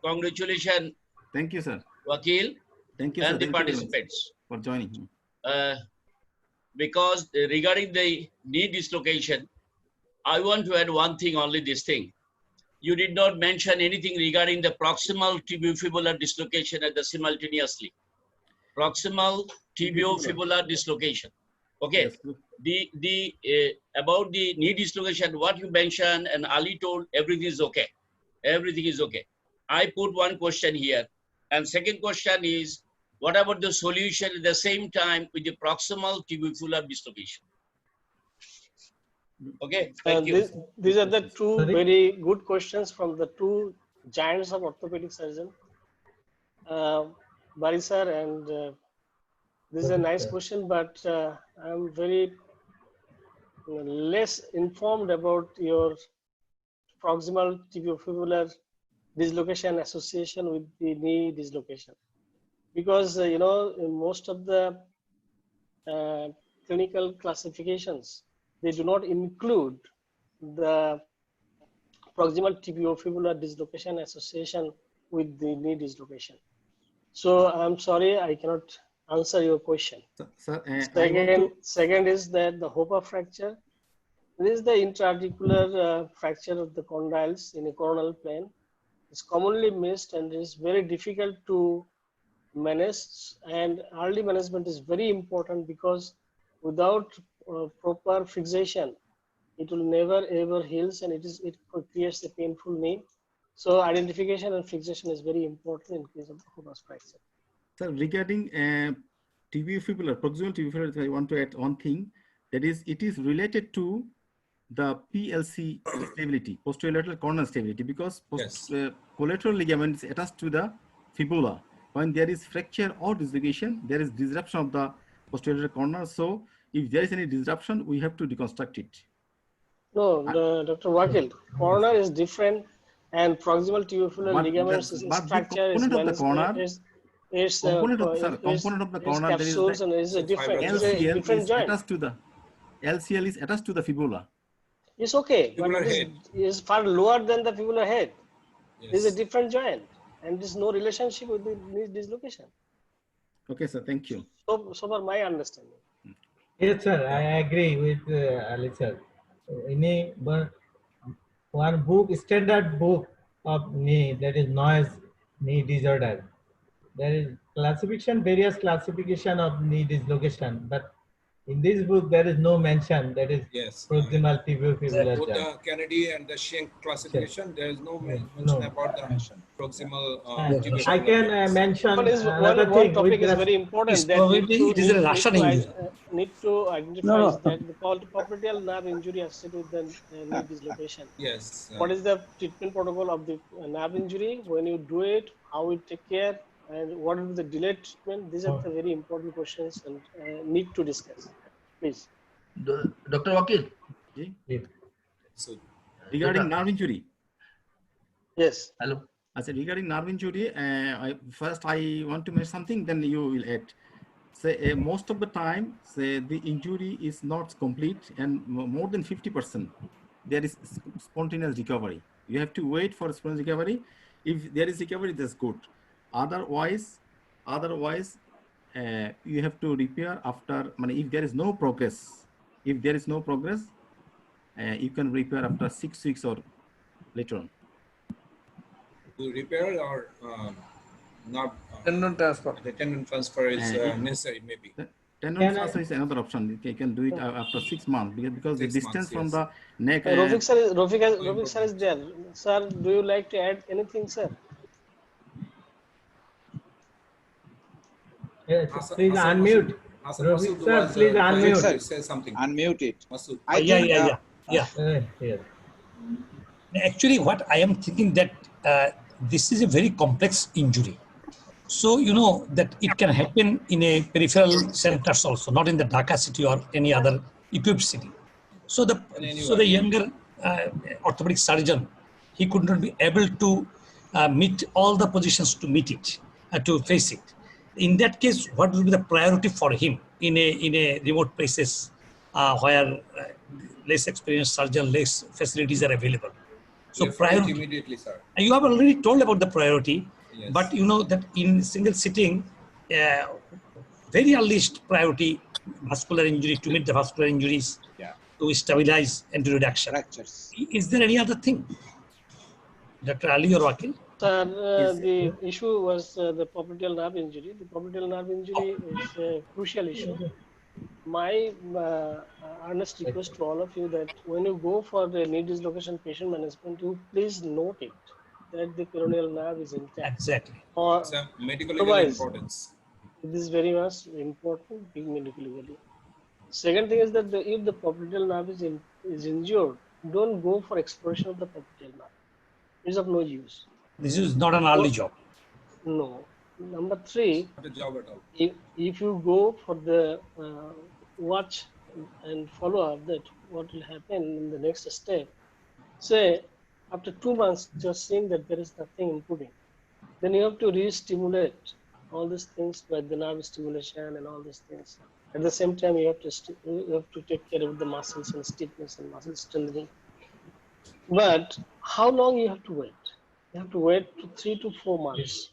Congratulations, Thank you, sir. Wakil, Thank you, sir. and the Thank you very much participants. for joining. Because regarding the knee dislocation, I want to add one thing, only this thing. You did not mention anything regarding the proximal tibiofibular dislocation at the simultaneously. Proximal tibiofibular dislocation. Okay. Yes. About the knee dislocation, what you mentioned and Ali told, everything is okay. Everything is okay. I put one question here. And second question is, what about the solution at the same time with the proximal tibiofibular dislocation? Okay, thank you. These are the two very good questions from the two giants of orthopedic surgeon, Bari sir, and this is a nice question, but I'm very less informed about your proximal tibiofibular dislocation association with the knee dislocation, because you know, in most of the clinical classifications, they do not include the proximal tibiofibular dislocation association with the knee dislocation. So I'm sorry, I cannot answer your question. Second is that the HOPA fracture. This is the intra-articular fracture of the condyles in a coronal plane. It's commonly missed and is very difficult to manage, and early management is very important, because without proper fixation, it will never ever heals, and it creates a painful knee. So identification and fixation is very important in case of the HOPA fracture. So regarding tibiofibular, proximal tibiofibular, I want to add one thing, that is, it is related to the PLC stability, posterior lateral corner stability, because collateral ligament is attached to the fibula. When there is fracture or dislocation, there is disruption of the posterior corner. So if there is any disruption, we have to deconstruct it. No, Dr. Wakil, corner is different, and proximal tibiofibular ligaments structure is component of the corner, capsules, and is a different. LCL different is joint. attached to the LCL is attached to the fibula. It's okay, but it is far lower than the fibular head. Yes. This is a different joint, and there's no relationship with the knee dislocation. Okay, sir. Thank you. So far, my understanding. Yes, sir. I agree with Ali sir. One book, standard book of knee, that is noise knee disorder. There is classification, various classification of knee dislocation, but in this book there is no mention, that is proximal tibiofibular Both joint. the Kennedy and the Schenck classification, there is no mention about the proximal tibiofibular. I can mention one topic is very important, that need to identify that the popliteal nerve injury associated with the knee dislocation. Yes. What is the treatment protocol of the nerve injury? When you do it, how we take care, and what is the delayed treatment? These are the very important questions and need to discuss. Please. Dr. Wakil. So, regarding nerve injury. Yes. Hello. I said regarding nerve injury, first I want to mention something, then you will add. Say most of the time, say the injury is not complete, and more than 50%, there is spontaneous recovery. You have to wait for spontaneous recovery. If there is recovery, that's good. Otherwise, you have to repair after. If there is no progress, you can repair after 6 weeks or later on. To repair or not? Tendon transfer. The tendon transfer is necessary, maybe. Tendon transfer is another option. You can do it after 6 months because the distance from the neck. Rofik sir is there. Sir, do you like to add anything, sir? Yes, please unmute. Rofik sir, please unmute. Say something. Unmute it. Yeah. Actually, what I am thinking that this is a very complex injury. So, you know that it can happen in a peripheral centers also, not in the Dhaka city or any other equipped city. So the younger orthopedic surgeon, he could not be able to meet all the positions to meet it, to face it. in that case, what will be the priority for him in a remote places where less experienced surgeon, less facilities are available? So priority immediately, sir. you have already told about the priority, Yes. but you know that in single sitting, very earliest priority vascular injury to meet the vascular injuries, to stabilize and to reduction. Fractures. Is there any other thing, Dr. Ali or Wakil? Sir, the issue was the popliteal nerve injury. The popliteal nerve injury is a crucial issue. My earnest request to all of you that when you go for the knee dislocation patient management, you please note it that the peroneal nerve is intact. Exactly. Or It's a medical legal otherwise, importance. this is very much important, big medical legally. Second thing is that if the popliteal nerve is injured, don't go for exploration of the popliteal nerve. It's of no use. This is not an early job. No. Number three, Not a job at all. if you go for the watch and follow up that what will happen in the next step, say after 2 months you're seeing that there is nothing improving, then you have to re-stimulate all these things by the nerve stimulation and all these things. At the same time, you have to take care of the muscles and stiffness and muscle strengthening. But how long you have to wait? You have to wait to 3 to 4 months.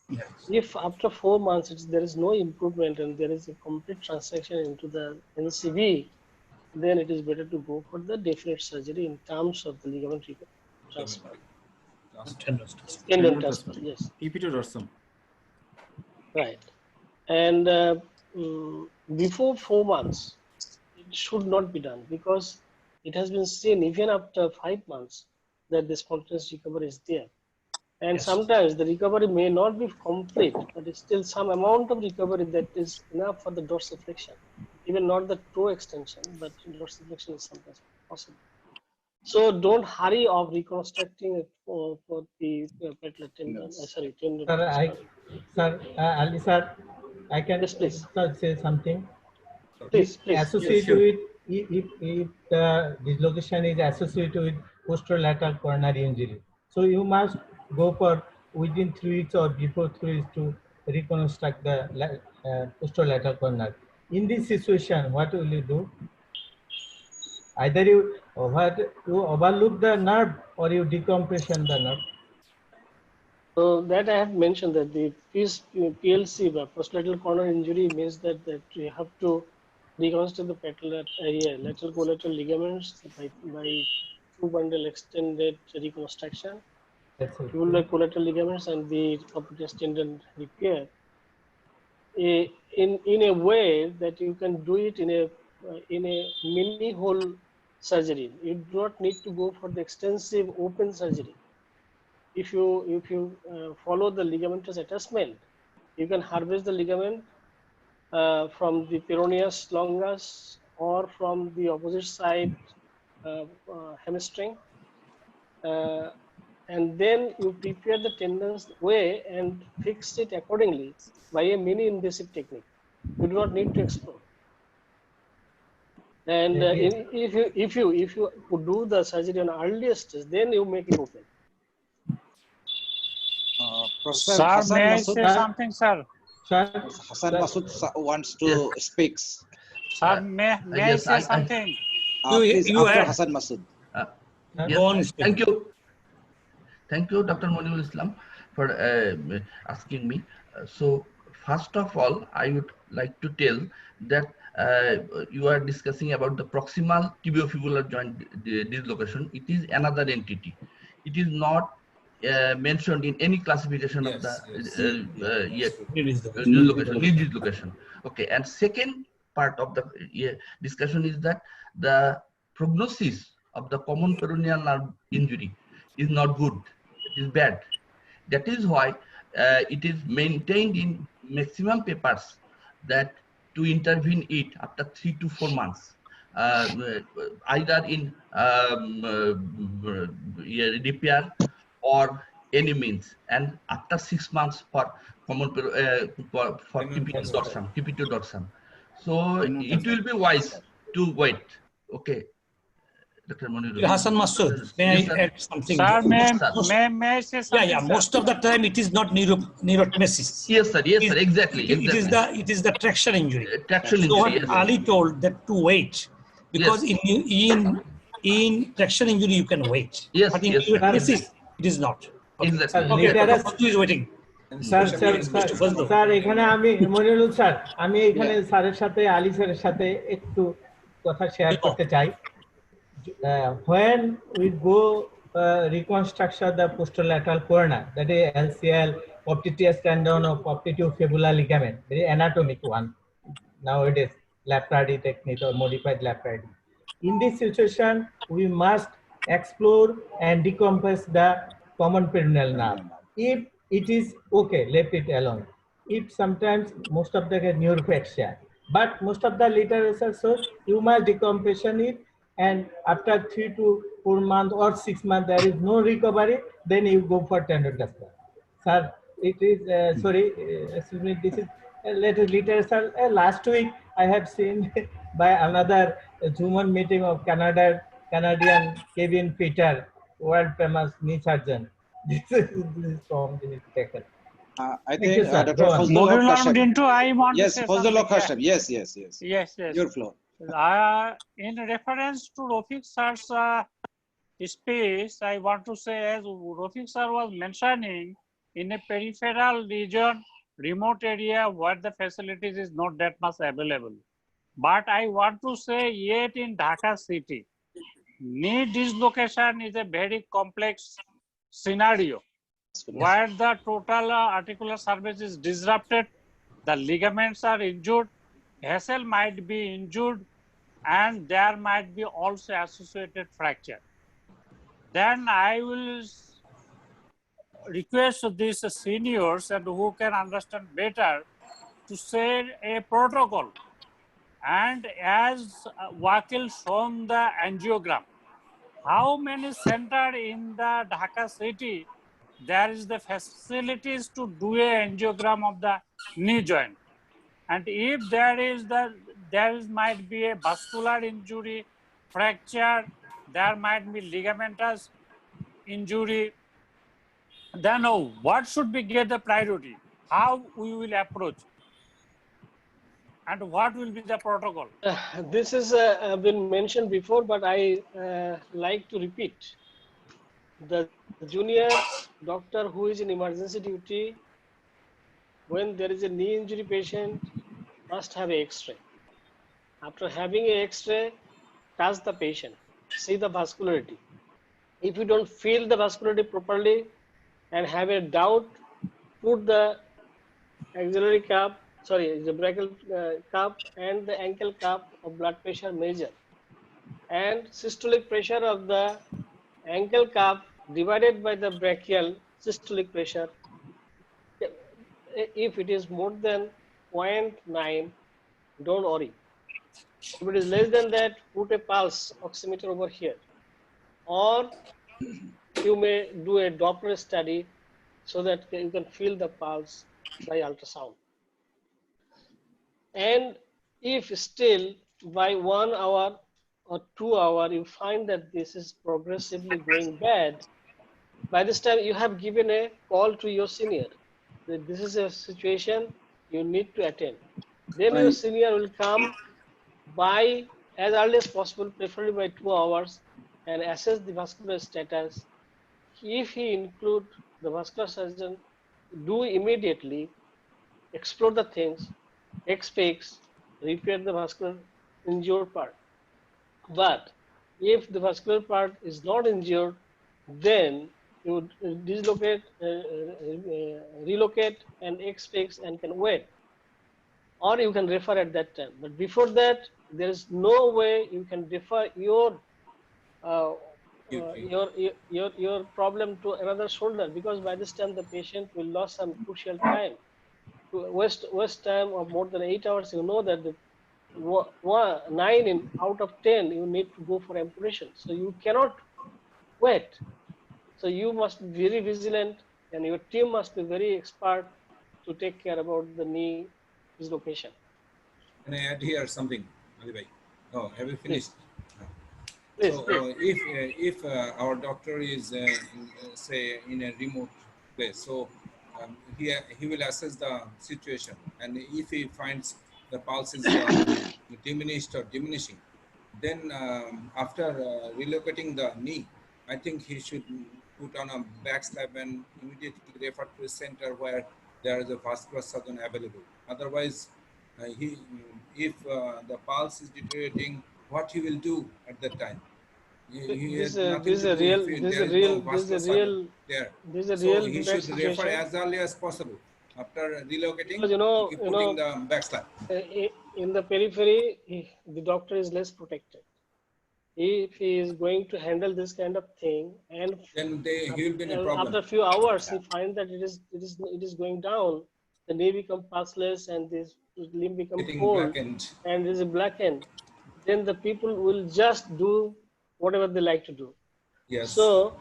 Yes. If after 4 months there is no improvement and there is a complete transaction into the NCB, then it is better to go for the definite surgery in terms of the ligament transfer. Tendon transfer, yes. EP2 dorsum. Right. And before 4 months, it should not be done because it has been seen even after 5 months that the spontaneous recovery is there. And sometimes the recovery may not be complete, but it's still some amount of recovery that is enough for the dorsiflexion. Even not the toe extension, but dorsiflexion is sometimes possible. So don't hurry of reconstructing it for the patellar tendon. Sorry, tendon. Sir, Ali sir, I can say something. Please. Associated with if the dislocation is associated with posterolateral coronary injury, so you must go for within 3 weeks or before 3 weeks to reconstruct the posterolateral coronary. In this situation, what will you do? Either you overlook the nerve or you decompression the nerve. So that I have mentioned that the PLC, posterolateral coronary injury, means that you have to reconstruct the patellar lateral collateral ligaments by two bundle extended reconstruction, tubular collateral ligaments, and the popliteal tendon repair. In a way that you can do it in a mini hole surgery. You do not need to go for the extensive open surgery. If you follow the ligamentous attachment, you can harvest the ligament from the peroneus longus or from the opposite side hamstring, and then you prepare the tendons way and fix it accordingly by a mini invasive technique. You do not need to explore. And if you do the surgery on earliest stage, then you make it open. Sir, may I say something, sir? Hassan Masood wants to speak. Sir, may I say something? Please, after Hassan Masood. Yes, thank you. Thank you, Dr. Moniul Islam, for asking me. So, first of all, I would like to tell that you are discussing about the proximal tibiofibular joint dislocation. It is another entity. It is not mentioned in any classification of the knee dislocation. Okay, and second part of the discussion is that the prognosis of the common peroneal nerve injury is not good. It is bad. That is why it is maintained in maximum papers that to intervene it after 3 to 4 months, either in repair or any means, and after 6 months for common for TP2 dorsum. So it will be wise to wait. Okay. Dr. Monirul. Hassan Masood, may Yes, I sir. add something? Sir, Sir. may I say something? Yeah. Sir? Most of the time, it is not neurotmesis. Yes, sir. Yes, sir. Exactly. It is the traction injury. Traction So injury. what Yes. Ali told that to wait, because Yes. in traction injury you can wait, Yes. but in Yes. neurotmesis it is not. Okay. Exactly. Okay. Literacy- Fazlu is waiting. Sir এখানে আমি Monirul sir আমি এখানে Yeah. স্যারের সাথে আলী স্যারের সাথে একটু কথা শেয়ার করতে চাই when we go reconstruction the posterolateral corner, that is LCL popliteus tendon or popliteal fibula ligament, very anatomic one nowadays, Lapradi technique or modified Lapradi. In this situation we must explore and decompress the common peroneal nerve. If it is okay, left it alone. If sometimes most of the neuropexia, but most of the literature shows you must decompression it, and after 3 to 4 months or 6 months there is no recovery, then you go for tendon-duster. Sir, it is sorry, excuse me, this is latest literature. Last week I have seen by another human meeting of Canadian Kevin Peter, world famous knee surgeon. This is from the taken. I Thank think you, sir. Dr. Go on. Fazlul Haq Kashem. Dinto, I want Yes, to say Fazlul Haq something. Kashem. Yes. Yes. Your floor. In reference to Rafiq sir's speech, I want to say, as Rafiq sir was mentioning, in a peripheral region, remote area where the facilities is not that much available. But I want to say, yet in Dhaka city, knee dislocation is a very complex scenario where the total articular surface is disrupted, the ligaments are injured, vessel might be injured, and there might be also associated fracture. Then I will request these seniors and who can understand better to say a protocol. And as Wakil shown the angiogram, how many centers in the Dhaka city there is the facilities to do a angiogram of the knee joint? And if there might be a vascular injury, fracture, there might be ligamentous injury, then what should be get the priority? How we will approach? And what will be the protocol? This has been mentioned before, but I like to repeat. The junior doctor who is in emergency duty, when there is a knee injury patient, must have an X-ray. After having an X-ray, touch the patient, see the vascularity. If you don't feel the vascularity properly and have a doubt, put the axillary cup, the brachial cup and the ankle cup of blood pressure measure, and systolic pressure of the ankle cup divided by the brachial systolic pressure. If it is more than 0.9, don't worry. If it is less than that, put a pulse oximeter over here, or you may do a Doppler study so that you can feel the pulse by ultrasound. And if still by 1 hour or 2 hours you find that this is progressively going bad, by this time you have given a call to your senior that this is a situation you need to attend. Then your senior will come by as early as possible, preferably by 2 hours, and assess the vascular status. If he include the vascular surgeon, do immediately explore the things, X-fix, repair the vascular injured part. But if the vascular part is not injured, then you dislocate, relocate, and X-fix and can wait, or you can refer at that time. But before that, there is no way you can defer your problem to another shoulder, because by this time the patient will lose some crucial time. To waste time of more than 8 hours, you know that the 9 out of 10 you need to go for amputation. So you cannot wait. So you must be very vigilant, and your team must be very expert to take care about the knee dislocation. Can I add here something, Ali bhai? Oh, have you finished? Please, So please. if our doctor is say in a remote place, so he will assess the situation, and if he finds the pulse is diminished or diminishing, then after relocating the knee, I think he should put on a back slab and immediately refer to a center where there is a vascular surgeon available. Otherwise, if the pulse is deteriorating, what he will do at that time? He has nothing to do if there is no vascular surgeon there. So he bad should refer situation. as early as possible after relocating Because to keep putting the back slab. In the periphery, the doctor is less protected. If he is going to handle this kind of thing, and then he will be in a problem. after a few hours, he finds that it is going down, the knee becomes pulseless and this limb becomes Getting cold blackened. and is blackened. Then the people will just do whatever they like to do. Yes. So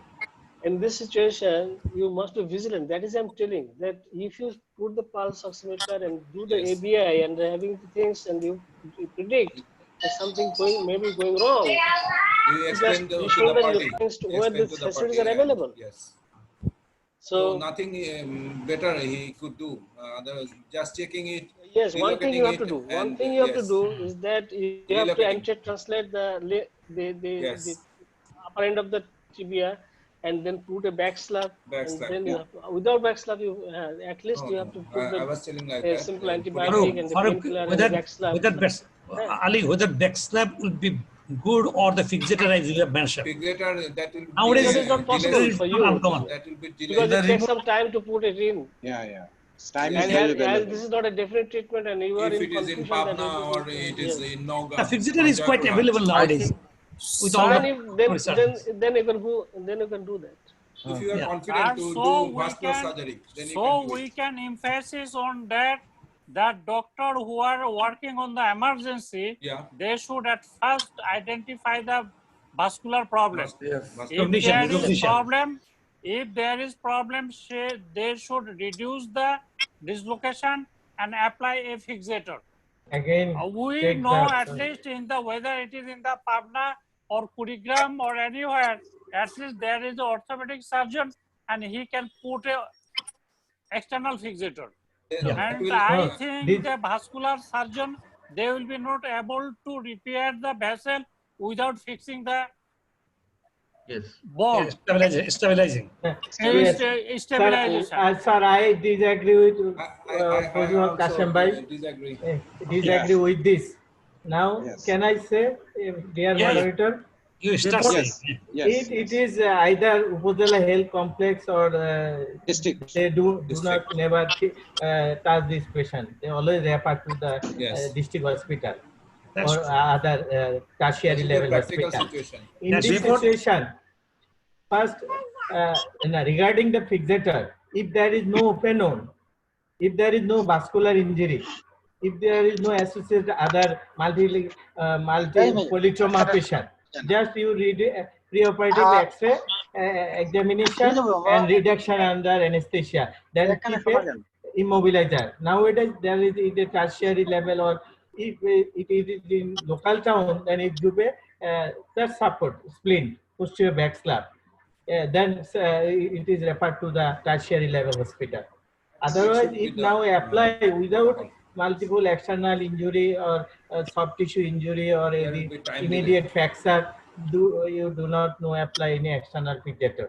in this situation, you must be vigilant. That is, I'm telling that if you put the pulse oximeter and do the Yes. ABI and having the things, and you predict that something maybe going wrong, You explain you to show the that party. where the facilities are available. Yes. So nothing better he could do. Just checking it. Yes, one thing you have to do. One thing you have to do is that you have to translate the upper end of the tibia, and then put a back slab, and then you have to, without back slab, you at least you have to put I was telling like a that. simple antibiotic and the painkiller and the back slab. Ali, whether back slab will be good or the fixator, as you have mentioned. Fixator, that will nowadays is not possible for you. That will be delayed. Because it takes some time to put it in. Yeah. Time And is very as this is not a definite treatment, and you are if in it is in confusion Pabna or it is in Noga. The fixator is quite available nowadays. With all then you can go, then you can do that. If you are confident to do vascular surgery, then you can do we can emphasis on that doctor who are working on the emergency, they should at first identify the vascular problem. If there is problem, they should reduce the dislocation and apply a fixator. Again, we know at least in the whether it is in the Pabna or Kurigram or anywhere, at least there is an orthopedic surgeon and he can put a external fixator. And I think the vascular surgeon, they will be not able to repair the vessel without fixing the bone. Stabilizing. Stabilization. Sir, I disagree with Kashem bhai. Disagree with this. Now, can I say, dear moderator? You start saying. It is either Upazila Health Complex or district. They do not never touch this patient. They always refer to the district hospital or other tertiary level hospital. In this situation, first, regarding the fixator, if there is no open wound, if there is no vascular injury, if there is no associated other multi polytrauma patient, just you read preoperative X-ray examination and reduction under anesthesia. Then keep a immobilizer. Nowadays there is a tertiary level, or if it is in local town, then it give a that support splint, posterior back slab. Then it is referred to the tertiary level hospital. Otherwise, if now apply without multiple external injury or soft tissue injury or any immediate fracture, you do not know apply any external fixator.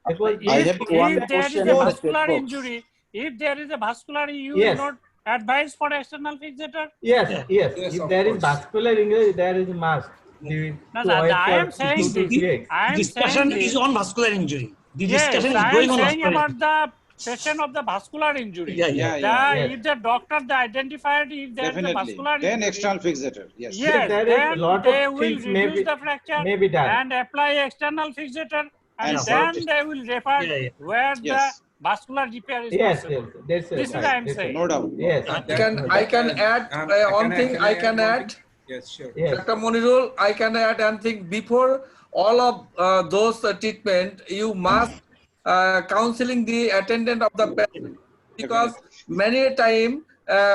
Because if there is a vascular injury, you will not advise for external fixator? Yes. If there is vascular injury, there is must. I am saying this. Discussion is on vascular injury. The discussion is I going am on saying about the patient of the vascular injury. If the doctor identified if there is a vascular injury, then external fixator. Yes. There is a lot they of will things reduce the fracture and apply external fixator, and then they will refer where the vascular repair is possible. This is I am saying. No doubt. Yes. I can add one thing. I can add. Yes, sure. Dr. Monirul, I can add one thing. Before all of those treatment, you must counseling the attendant of the patient, because many time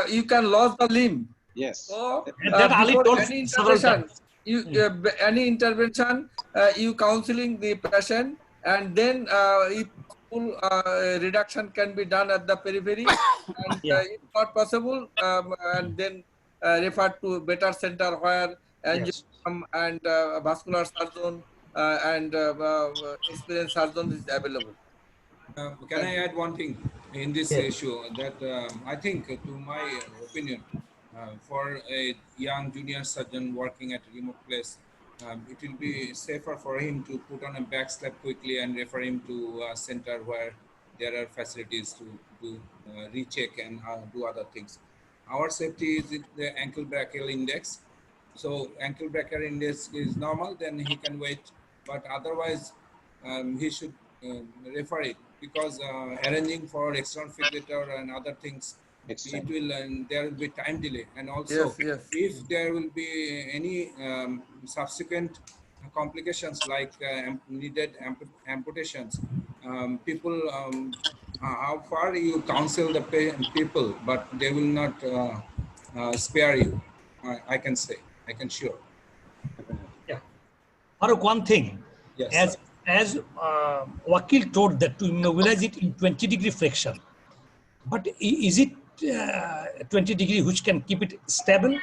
you can lose the limb. Yes. So that Ali before told any several intervention, times. any intervention, you counseling the patient, and then if full reduction can be done at the periphery, and if not possible, and then refer to better center where angiography and vascular surgeon and experienced surgeon is available. Can I add one thing in this issue that I think, to my opinion, for a young junior surgeon working at a remote place, it will be safer for him to put on a back slap quickly and refer him to a center where there are facilities to do recheck and do other things. Our safety is the ankle brachial index. So ankle brachial index is normal, then he can wait. But otherwise, he should refer it, because arranging for external fibrillator and other things, it will, and there will be time delay. And also, if there will be any subsequent complications like needed amputations, people, how far you counsel the people, but they will not spare you. I can say, I can sure. Yeah. Farooq, one thing, yes, as Wakil told that to immobilize it in 20-degree flexion, but is it 20-degree which can keep it stable?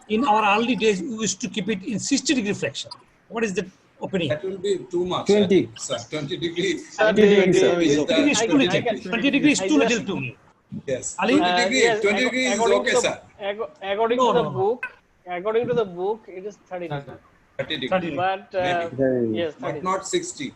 In our early days, we used to keep it in 60-degree flexion. What is the opinion? That will be too much. 20. 20 degrees. 20 degrees, sir. 20 degrees is too little to me. Yes. Ali? 20 degrees. Yes, 20 degrees is okay, sir. According No, to the no, no. book, according to the book, it is 30 degrees. 30 degrees. But yes, 30 but not 60.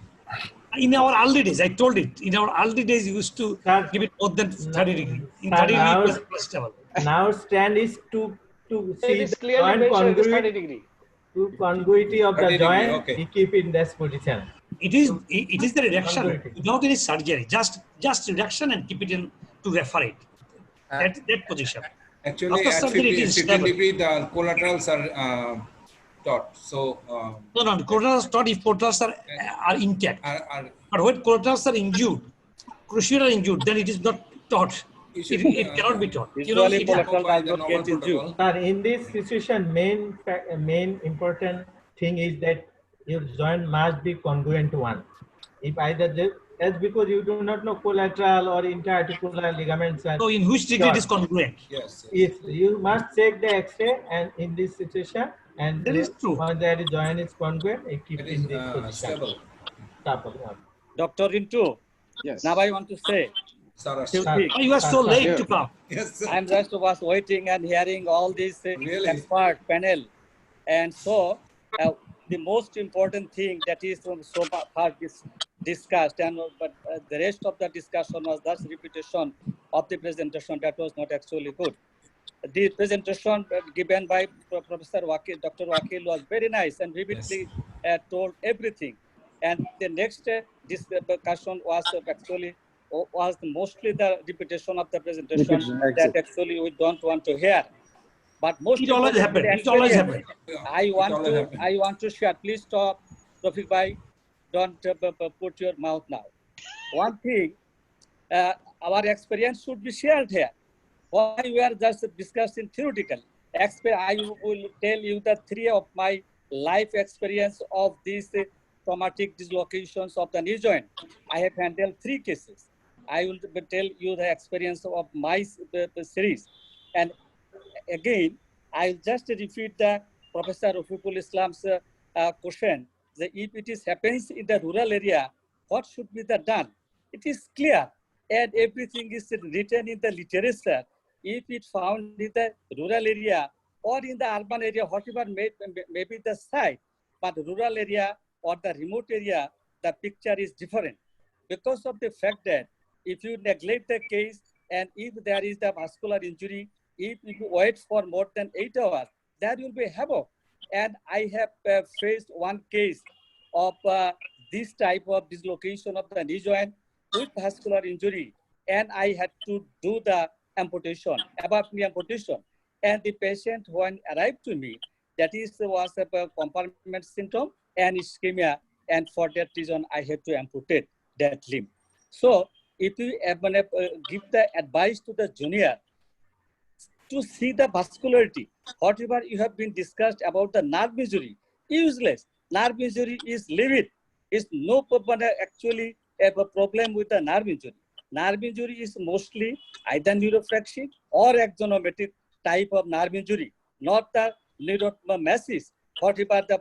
In our early days, I told it. In our early days, we used to give it more than 30 degrees. In 30 degrees, it was plus stable. Now stand is to it see is the clearly joint mentioned it is 30 congruity, degree. to congruity of 30 the degree, joint. okay. We keep in this position. It is the reduction Congruity. without any surgery, just reduction and keep it in to refer it. That position. Actually, After at surgery, it 50, is 50 stable. degree, the collaterals are taught. So, No, the collaterals taught if collaterals are intact. But when collaterals are injured, crucial are injured, then it is not taught. It cannot be taught. Usually, collateral by does the not normal get injured. protocol. Sir, in this situation, main important thing is that your joint must be congruent to one. If either that's because you do not know collateral or interarticular ligaments are. So in which degree it is short. congruent? Yes. If you must check the X-ray, and in this situation, and That is true. when the joint is congruent, it keeps It in is this position. stable. Stable. Dr. Rintu, Yes. now I want to say Sarah, few Sir. things. You are so late Here. to come. yes, sir. I'm just was waiting and hearing all these Really? expert panel. And so the most important thing that is so far discussed, and but the rest of the discussion was just repetition of the presentation that was not actually good. The presentation given by Professor Wakil, Dr. Wakil, was very nice and vividly told everything. And the next discussion was actually was mostly the repetition of the presentation that actually we don't want to hear. But most It always importantly, happens. It always experience. happens. I want to share. Please stop, Rafiq bhai. Don't put your mouth now. One thing, our experience should be shared here. Why we are just discussing theoretical? I will tell you the three of my life experience of these traumatic dislocations of the knee joint. I have handled 3 cases. I will tell you the experience of my series. And again, I'll just repeat the Professor Rafiqul Islam's question. If it is happens in the rural area, what should be the done? It is clear, and everything is written in the literature. If it found in the rural area or in the urban area, whatever may be the site, but rural area or the remote area, the picture is different because of the fact that if you neglect the case and if there is the vascular injury, if you wait for more than 8 hours, there will be havoc. And I have faced one case of this type of dislocation of the knee joint with vascular injury, and I had to do the amputation, above knee amputation. And the patient when arrived to me, that was a compartment symptom and ischemia, and for that reason I had to amputate that limb. So if you give the advice to the junior to see the vascularity, whatever you have been discussed about the nerve injury, Useless. Nerve injury is livid. Is no actually a problem with the nerve injury. Nerve injury is mostly either neuroplexic or axonometric type of nerve injury, not the neuromasses. What about the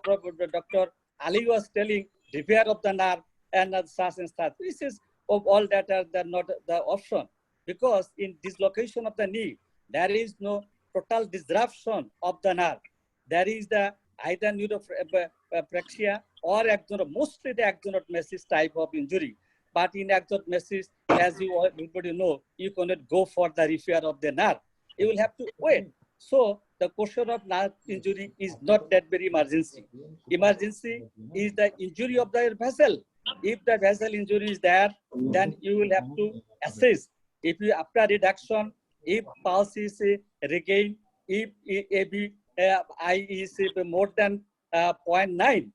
Dr. Ali was telling, repair of the nerve and such and such. This is of all that are not the option, because in dislocation of the knee, there is no total disruption of the nerve. There is the either neuropraxia or mostly the axonomesis type of injury. But in axonomesis, as you everybody know, you cannot go for the repair of the nerve. You will have to wait. So the question of nerve injury is not that very emergency. Emergency is the injury of the vessel. If the vessel injury is there, then you will have to assess. If you after reduction, if pulse is regained, if AB I is more than 0.9,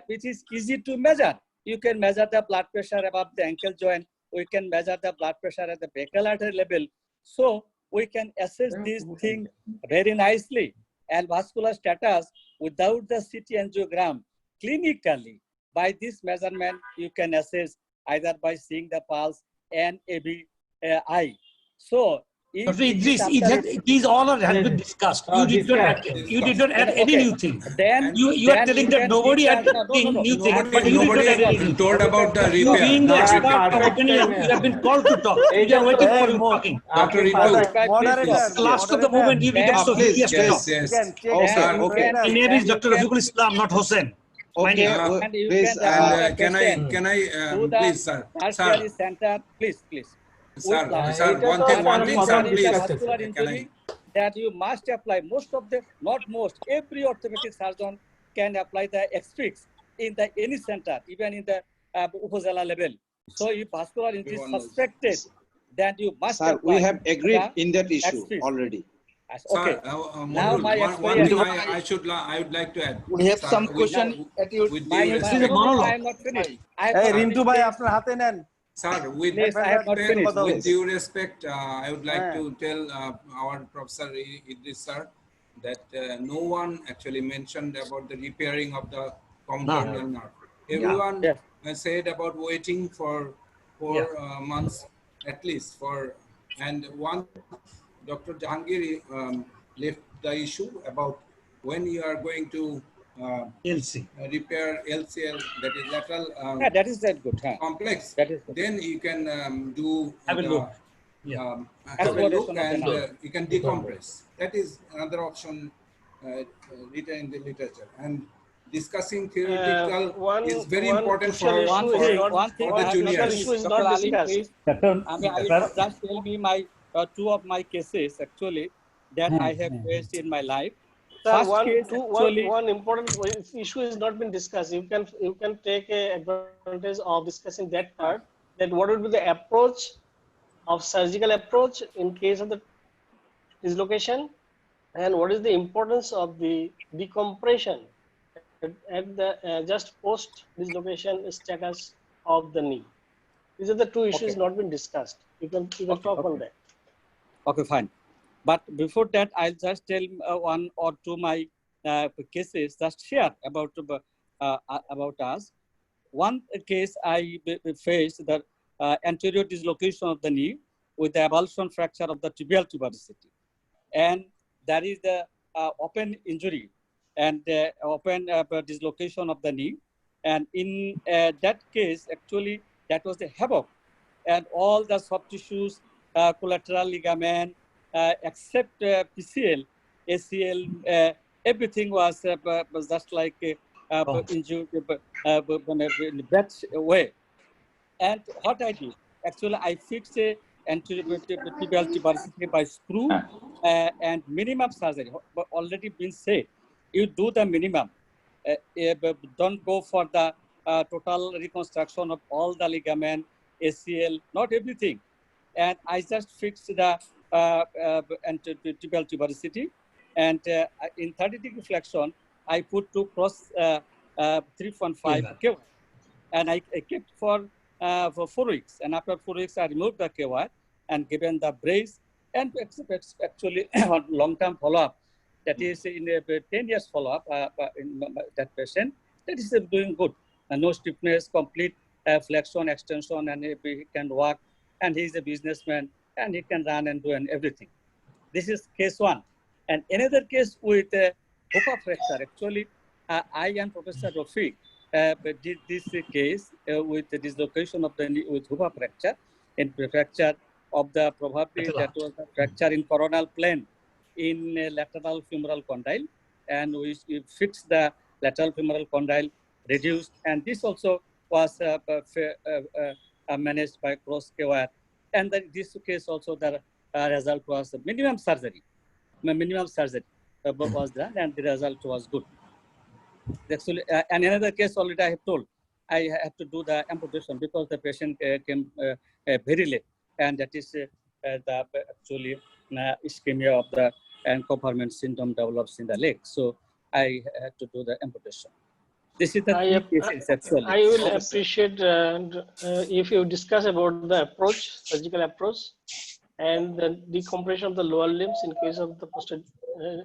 which is easy to measure. You can measure the blood pressure above the ankle joint. We can measure the blood pressure at the brachial artery level. So we can assess this thing very nicely. And vascular status without the CT angiogram, clinically, by this measurement, you can assess either by seeing the pulse and ABI. So, Dr. Idris, these all have been discussed. You did not add any new thing. Then you are telling that nobody added new thing, but you did not add anything. Told about the You repair. being the expert of opinion, you have been called to talk. We are waiting for you talking. Dr. Ritu. Last of the moment, you become so he has to talk. Okay. My name is Dr. Rafiqul Islam, not Hussain. Okay, please. Can I please, sir? Tertiary center, please. Sir, one thing, sir, please. Vascular injury that you must apply. Most of the, not most, every orthopedic surgeon can apply the X-fix in the any center, even in the Upazala level. So if vascular injury is suspected, then you must Sir, apply. we have agreed in that issue already. Okay. Sir, Now my one thing I would like to add. We have some question at your. This is a monologue. I am not finished. Hey, Rintu bhai, apnar hate nein. Sir, Please, I have not finished. with due respect, I would like to tell our Professor Idris sir that no one actually mentioned about the repairing of the compound nerve. Everyone said about waiting for 4 months at least and one Dr. Jahangiri left the issue about when you are going to repair LCL, that is lateral that is that good. complex. That is good. Then you can do have a look. Have a look and you can decompress. That is another option written in the literature. And discussing theoretical is very important for the juniors. Dr. Ali, please. I will just tell me my two of my cases actually that I have faced in my life. Sir, one important issue has not been discussed. You can take a advantage of discussing that part. That what would be the approach of surgical approach in case of the dislocation, and what is the importance of the decompression at the just post dislocation status of the knee. These are the two issues not been discussed. You can talk on that. Okay, fine. But before that, I'll just tell one or two my cases, just share about us. One case I faced the anterior dislocation of the knee with the avulsion fracture of the tibial tuberosity, and that is the open injury and open dislocation of the knee. And in that case, actually, that was the havoc, and all the soft tissues, collateral ligament, except PCL, ACL, everything was just like injured in that way. And what I did, actually, I fixed a anterior tibial tuberosity by screw and minimum surgery. Already been said, you do the minimum. Don't go for the total reconstruction of all the ligament, ACL, not everything. And I just fixed the tibial tuberosity, and in 30-degree flexion, I put two cross 3.5 KY, and I kept for 4 weeks. And after 4 weeks, I removed the KY and given the brace, and actually on long-term follow-up, that is in a 10 years follow-up in that patient, that is doing good. No stiffness, complete flexion, extension, and he can walk, and he is a businessman, and he can run and do everything. This is case one. And another case with Hoopa fracture. Actually, I and Professor Rafiq did this case with the dislocation of the knee with Hoopa fracture, and fracture of the probably that was a fracture in coronal plane in lateral femoral condyle, and we fixed the lateral femoral condyle, reduced, and this also was managed by cross wire. And then this case also the result was minimum surgery. Minimum surgery was done, and the result was good. Actually, and another case already I have told, I had to do the amputation because the patient came very late, and that is the actually ischemia of the and compartment syndrome develops in the leg. So I had to do the amputation. This is the three cases actually. I will appreciate if you discuss about the approach, surgical approach, and the decompression of the lower limbs in case of the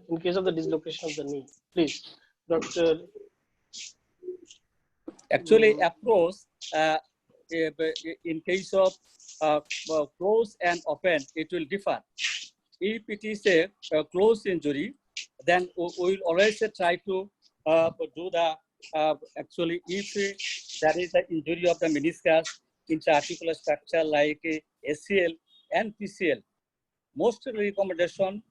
in case of the dislocation of the knee. Please, Dr. Actually, approach in case of close and open, it will differ. If it is a close injury, then we will always try to do the actually if there is an injury of the meniscus, intra-articular structure like ACL and PCL, most recommendation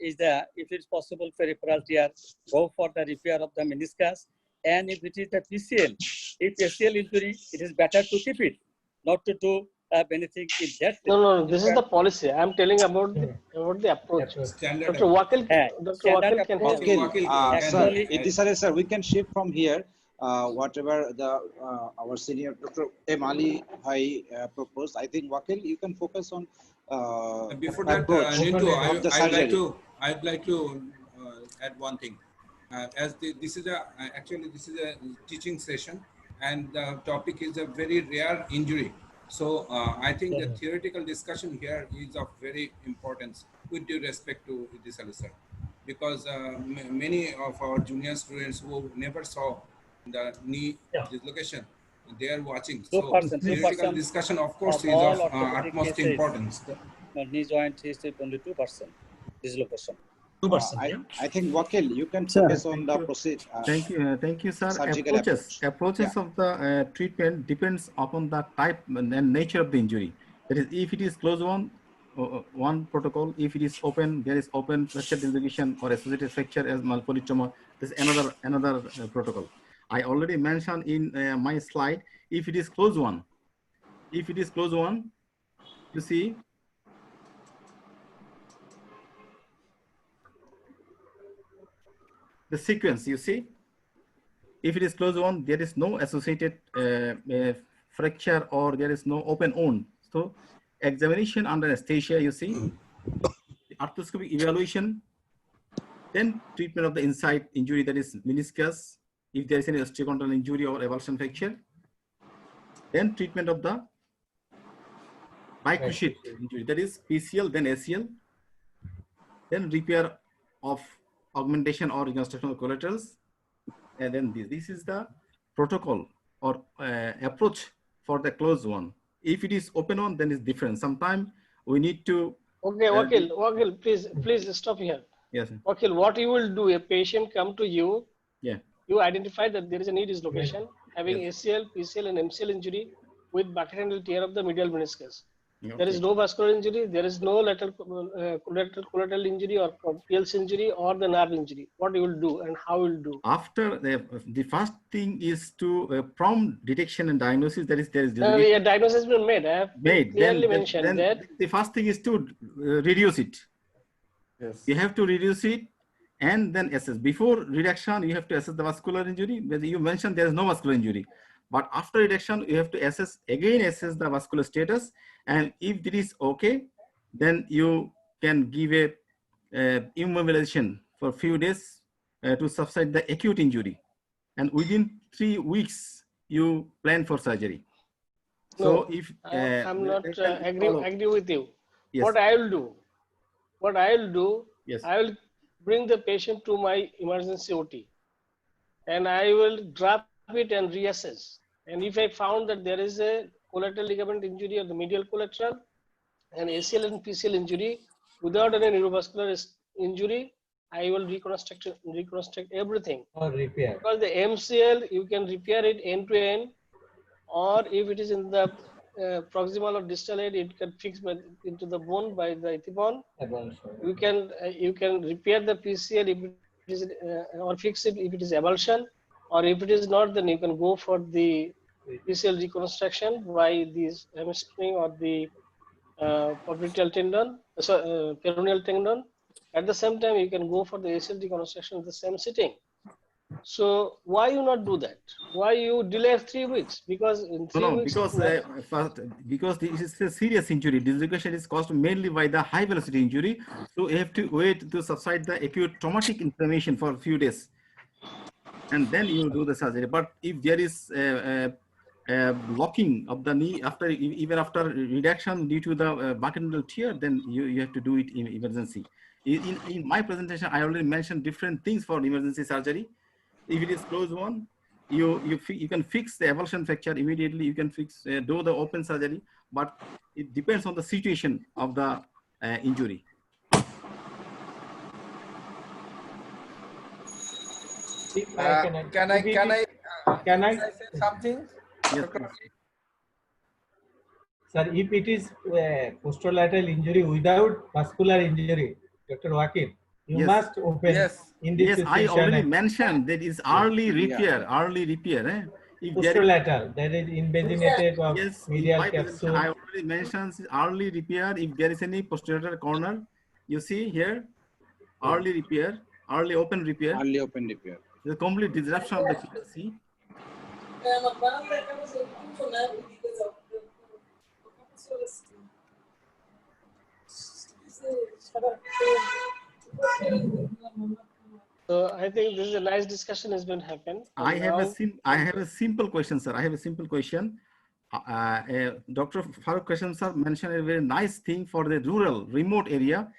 is that if it's possible peripheral tear, go for the repair of the meniscus. And if it is a PCL, if ACL injury, it is better to keep it, not to do anything in that. No, this is the policy. I am telling about the approach. Standard Dr. Wakil, Dr. Wakil can help. Wakil, sir, we can shift from here. Whatever the our senior Dr. M. Ali Bhai proposed, I think Wakil, you can focus on before that, Nintu, I'd like to add one thing. As this is a teaching session, and the topic is a very rare injury. So I think the theoretical discussion here is of very importance with due respect to this sir, because many of our junior students who never saw the knee dislocation, they are watching. So theoretical discussion, of course, is of utmost importance. Knee joint is only 2% dislocation. 2%. I think Wakil, you can focus on the procedure. Thank you, sir. Approaches of the treatment depends upon the type and nature of the injury. That is, if it is closed one protocol. If it is open, there is open fracture dislocation or associated fracture as malpolytrauma. This is another protocol. I already mentioned in my slide. If it is closed one, you see. The sequence, you see, if it is closed one, there is no associated fracture or there is no open wound. So examination under anesthesia, you see, the arthroscopic evaluation, then treatment of the inside injury, that is meniscus, if there is any osteochondral injury or avulsion fracture, then treatment of the bicruciate injury, that is PCL, then ACL, then repair of augmentation or reconstruction of collaterals, and then this is the protocol or approach for the closed one. If it is open one, then it's different. Sometimes we need to. Okay, Wakil, please stop here. Yes. Wakil, what you will do? A patient come to you. Yeah. You identify that there is a knee dislocation, having ACL, PCL, and MCL injury with bucket handle tear of the medial meniscus. Okay. There is no vascular injury, there is no lateral collateral injury or PLC injury or the nerve injury. What you will do and how you will do? After the first thing is to prompt detection and diagnosis. That is, there is diagnosis has been made. I have clearly mentioned that. The first thing is to reduce it. Yes. You have to reduce it and then assess. Before reduction, you have to assess the vascular injury. You mentioned there is no vascular injury. But after reduction, you have to assess the vascular status. And if it is okay, then you can give a immobilization for a few days to subside the acute injury. And within 3 weeks, you plan for surgery. No, so if I'm not agree with you. Yes. What I will do, yes, I will bring the patient to my emergency OT, and I will drop it and reassess. And if I found that there is a collateral ligament injury of the medial collateral and ACL and PCL injury without any neurovascular injury, I will reconstruct everything. Or repair. Because the MCL, you can repair it end to end, or if it is in the proximal or distal end, it can fix into the bone by the ethibond. You can repair the PCL if it is, or fix it if it is avulsion, or if it is not, then you can go for the PCL reconstruction by this hamstring or the popliteal tendon, peroneal tendon. At the same time, you can go for the ACL reconstruction in the same sitting. So why you not do that? Why you delay 3 weeks? Because in 3 weeks, because this is a serious injury. Dislocation is caused mainly by the high velocity injury. So you have to wait to subside the acute traumatic inflammation for a few days, and then you do the surgery. But if there is blocking of the knee even after reduction due to the buccal tear, then you have to do it in emergency. In my presentation, I already mentioned different things for emergency surgery. If it is closed one, you can fix the avulsion fracture immediately. You can do the open surgery, but it depends on the situation of the injury. Can I say something? Yes, sir, if it is posterolateral injury without vascular injury, Dr. Wakil, you must open in this situation. I already mentioned that is early repair. Early repair. If posterolateral, that is invaginated of medial capsule. I already mentioned early repair. If there is any posterior corner, you see here, early repair, early open repair. Early open repair. The complete disruption of the PLC. So I think this is a nice discussion has been happened. I have a simple question, sir. I have a simple question. Dr. Farooq Kashem sir mentioned a very nice thing for the rural, remote area,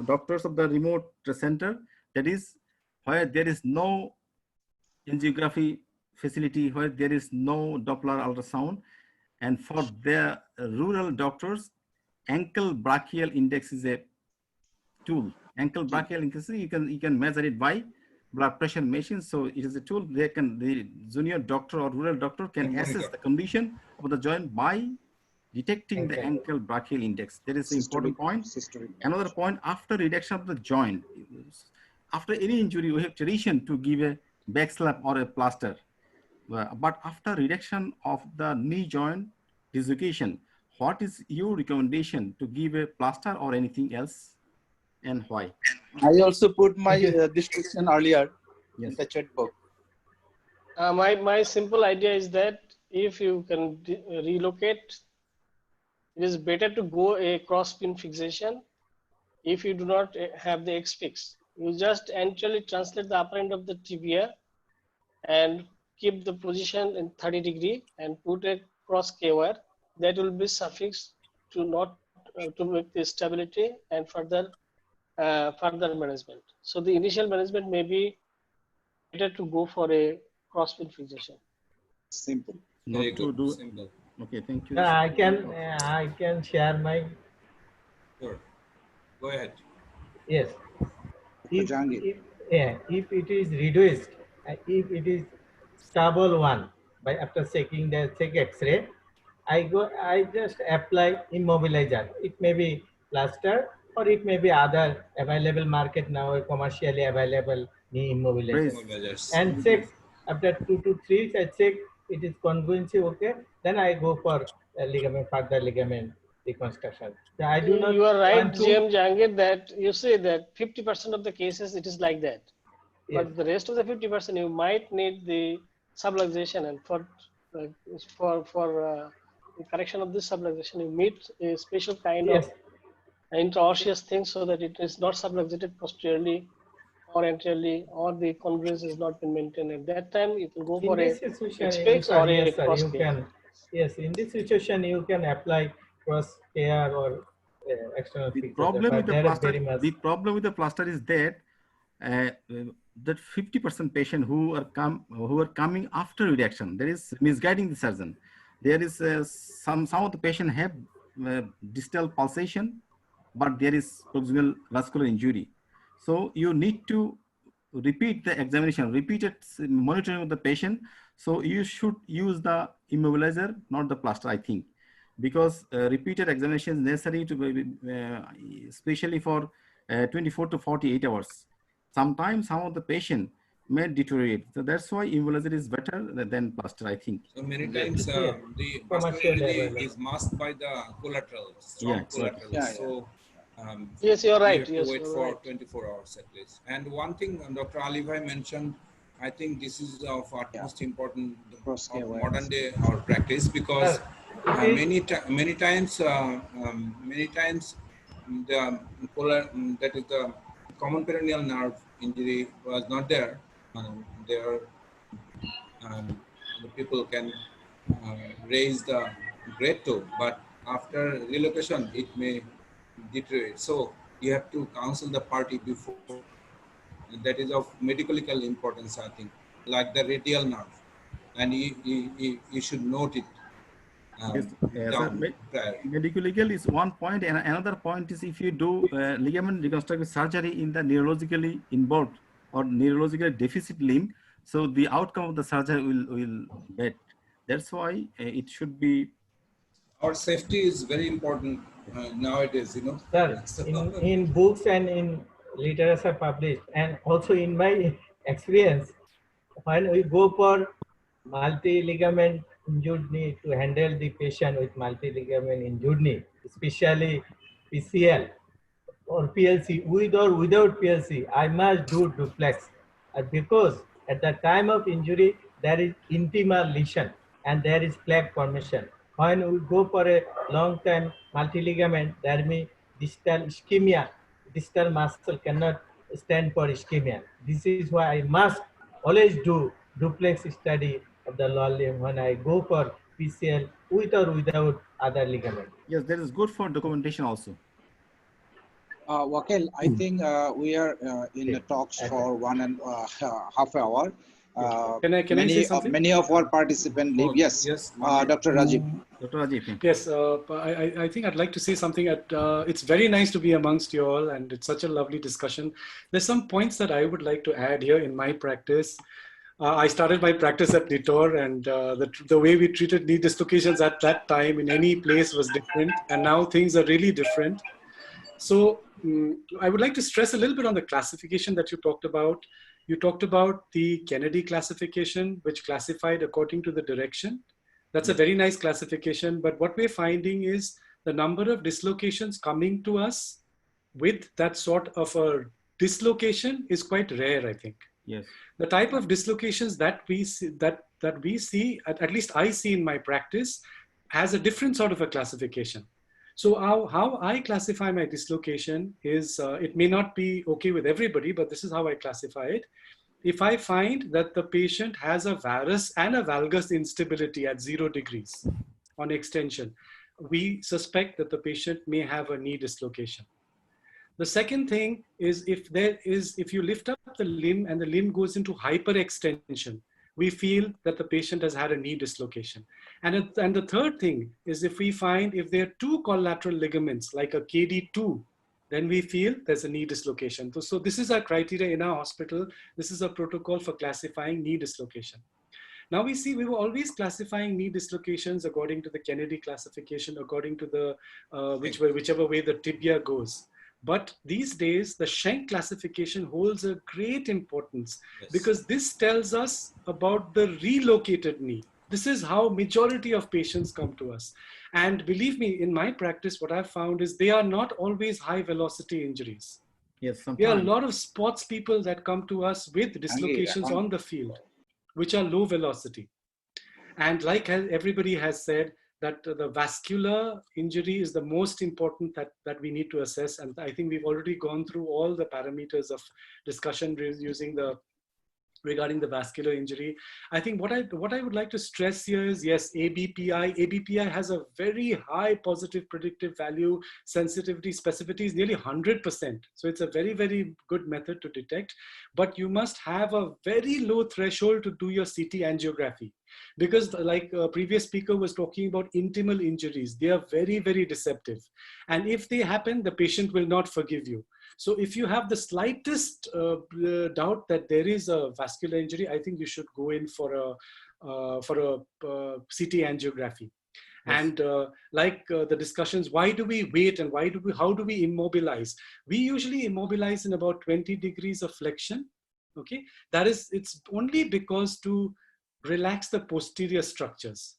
doctors of the remote center, that is where there is no angiography facility, where there is no Doppler ultrasound, and for the rural doctors, ankle brachial index is a tool. Ankle brachial index, you can measure it by blood pressure machine. So it is a tool. The junior doctor or rural doctor can assess the condition of the joint by detecting the ankle brachial index. That is the important point. Another point, after reduction of the joint, after any injury, we have tradition to give a back slap or a plaster. But after reduction of the knee joint dislocation, what is your recommendation to give a plaster or anything else, and why? I also put my description earlier in the chat box. My simple idea is that if you can relocate, it is better to go a cross pin fixation. If you do not have the X fix, you just anteriorly translate the upper end of the tibia and keep the position in 30 degree and put a cross K wire. That will be suffixed to not to make the stability and further management. So the initial management may be better to go for a cross pin fixation. Simple. Not to do simple. Okay, thank you. I can share my. Sure. Go ahead. Yes. If it is reduced, if it is stable one, by after checking the X-ray, I just apply immobilizer. It may be plaster or it may be other available market now, commercially available knee immobilizer. And check after 2 to 3 weeks, I check it is congruency okay. Then I go for further ligament reconstruction. So I do not. You are right, GM Jangir, that you say that 50% of the cases it is like that. Yes. But the rest of the 50% you might need the subluxation, and for the correction of this subluxation, you need a special kind of intraosseous thing so that it is not subluxated posteriorly or anteriorly, or the congruence has not been maintained. At that time, you can go for a X-fix or a cross care. Yes, in this situation, you can apply cross care or external the problem with the plaster. The problem with the plaster is that that 50% patient who are coming after reduction, there is misguiding the surgeon. There is some of the patient have distal pulsation, but there is proximal vascular injury. So you need to repeat the examination, repeated monitoring of the patient. So you should use the immobilizer, not the plaster, I think, because repeated examination is necessary to be, especially for 24 to 48 hours. Sometimes some of the patient may deteriorate. So that's why immobilizer is better than plaster, I think. So many times the vascular injury is masked by the collateral, strong collateral. So yes, you're right. You have to yes, wait you're for right. 24 hours at least. And one thing Dr. Alibhai mentioned, I think this is of utmost important of modern day our practice, because many times the that is the common peroneal nerve injury was not there. There the people can raise the grade toe, but after relocation it may deteriorate. So you have to counsel the party before. That is of medical importance, I think, like the radial nerve, and you should note it down prior. Medical legal is one point, and another point is if you do ligament reconstructive surgery in the neurologically involved or neurologically deficit limb, so the outcome of the surgery will bad. That's why it should be. Our safety is very important nowadays, you know. Sir, in books and in literature published, and also in my experience, when we go for multi-ligament injured knee to handle the patient with multi-ligament injured knee, especially PCL or PLC, with or without PLC, I must do duplex because at the time of injury, there is intimal lesion and there is plaque formation. When we go for a long time multi-ligament, there may distal ischemia, distal muscle cannot stand for ischemia. This is why I must always do duplex study of the lower limb when I go for PCL with or without other ligament. Yes, that is good for documentation also. Wakil, I think we are in the talks for 1.5 hours. Can I say something? Many of our participants leave. Yes, Dr. Rajiv. Dr. Rajiv. Yes, I think I'd like to say something. It's very nice to be amongst you all, and it's such a lovely discussion. There's some points that I would like to add here in my practice. I started my practice at Nitor, and the way we treated knee dislocations at that time in any place was different, and now things are really different. So I would like to stress a little bit on the classification that you talked about. You talked about the Kennedy classification, which classified according to the direction. That's a very nice classification, but what we're finding is the number of dislocations coming to us with that sort of a dislocation is quite rare, I think. Yes. The type of dislocations that we see, that we see, at least I see in my practice, has a different sort of a classification. So how I classify my dislocation is, it may not be okay with everybody, but this is how I classify it. If I find that the patient has a varus and a valgus instability at 0 degrees on extension, we suspect that the patient may have a knee dislocation. The second thing is if you lift up the limb and the limb goes into hyperextension, we feel that the patient has had a knee dislocation. And the third thing is if we find if there are 2 collateral ligaments like a KD2, then we feel there's a knee dislocation. So this is our criteria in our hospital. This is a protocol for classifying knee dislocation. Now we see we were always classifying knee dislocations according to the Kennedy classification, according to the whichever way the tibia goes. But these days, the Schenck classification holds a great importance because this tells us about the relocated knee. This is how majority of patients come to us. And believe me, in my practice, what I've found is they are not always high velocity injuries. Yes, sometimes. There are a lot of sports people that come to us with dislocations on the field, which are low velocity. And like everybody has said, that the vascular injury is the most important that we need to assess. And I think we've already gone through all the parameters of discussion using the regarding the vascular injury. I think what I would like to stress here is, yes, ABPI has a very high positive predictive value. Sensitivity, specificity is nearly 100%. So it's a very, very good method to detect, but you must have a very low threshold to do your CT angiography. Because like a previous speaker was talking about intimal injuries, they are very, very deceptive. And if they happen, the patient will not forgive you. So if you have the slightest doubt that there is a vascular injury, I think you should go in for a CT angiography. Yes. And the discussions, why do we wait and how do we immobilize? We usually immobilize in about 20 degrees of flexion. Okay, it's only because to relax the posterior structures.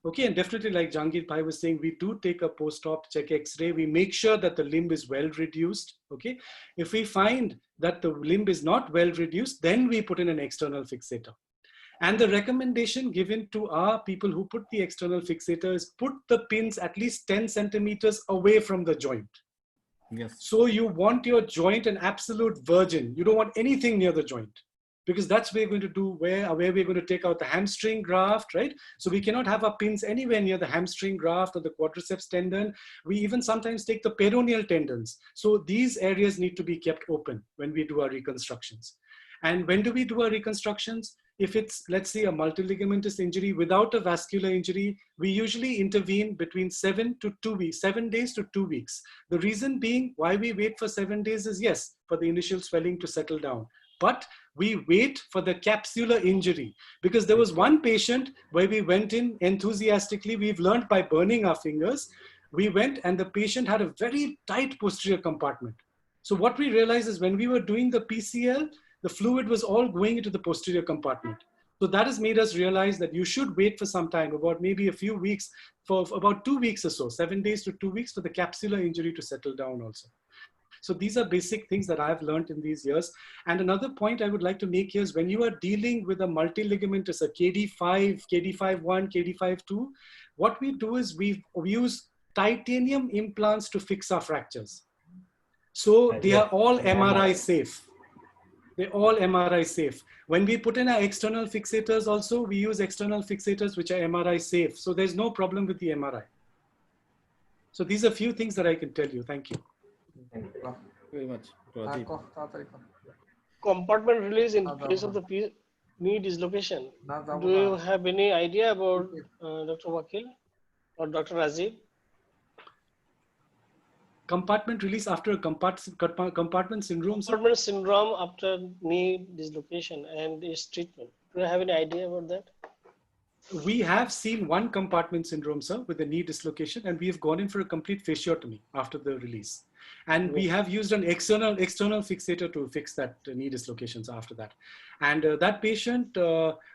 Okay, and definitely like Jahangir Bhai was saying, we do take a post-op check X-ray. We make sure that the limb is well reduced. Okay, if we find that the limb is not well reduced, then we put in an external fixator. And the recommendation given to our people who put the external fixator is put the pins at least 10 centimeters away from the joint. Yes. So you want your joint an absolute virgin. You don't want anything near the joint, because that's where we're going to do where we're going to take out the hamstring graft, right? So we cannot have our pins anywhere near the hamstring graft or the quadriceps tendon. We even sometimes take the peroneal tendons. So these areas need to be kept open when we do our reconstructions. And when do we do our reconstructions? If it's, let's say, a multiligamentous injury without a vascular injury, we usually intervene between 7 days to 2 weeks. The reason being why we wait for 7 days is, yes, for the initial swelling to settle down. But we wait for the capsular injury, because there was one patient where we went in enthusiastically. We've learned by burning our fingers. We went and the patient had a very tight posterior compartment. So what we realized is when we were doing the PCL, the fluid was all going into the posterior compartment. So that has made us realize that you should wait for some time, about maybe a few weeks, for about 2 weeks or so, 7 days to 2 weeks, for the capsular injury to settle down also. So these are basic things that I've learned in these years. And another point I would like to make here is when you are dealing with a multiligamentous, a KD5, KD5-1, KD5-2, what we do is we use titanium implants to fix our fractures. So they are all MRI safe. They're all MRI safe. When we put in our external fixators also, we use external fixators which are MRI safe. So there's no problem with the MRI. So these are a few things that I can tell you. Thank you. Thank you very much. Compartment release in case of the knee dislocation. Do you have any idea about Dr. Wakil or Dr. Rajiv? Compartment release after a compartment syndrome? Compartment syndrome after knee dislocation and its treatment. Do you have any idea about that? We have seen one compartment syndrome, sir, with the knee dislocation, and we have gone in for a complete fasciotomy after the release. And we have used an external fixator to fix that knee dislocations after that. And that patient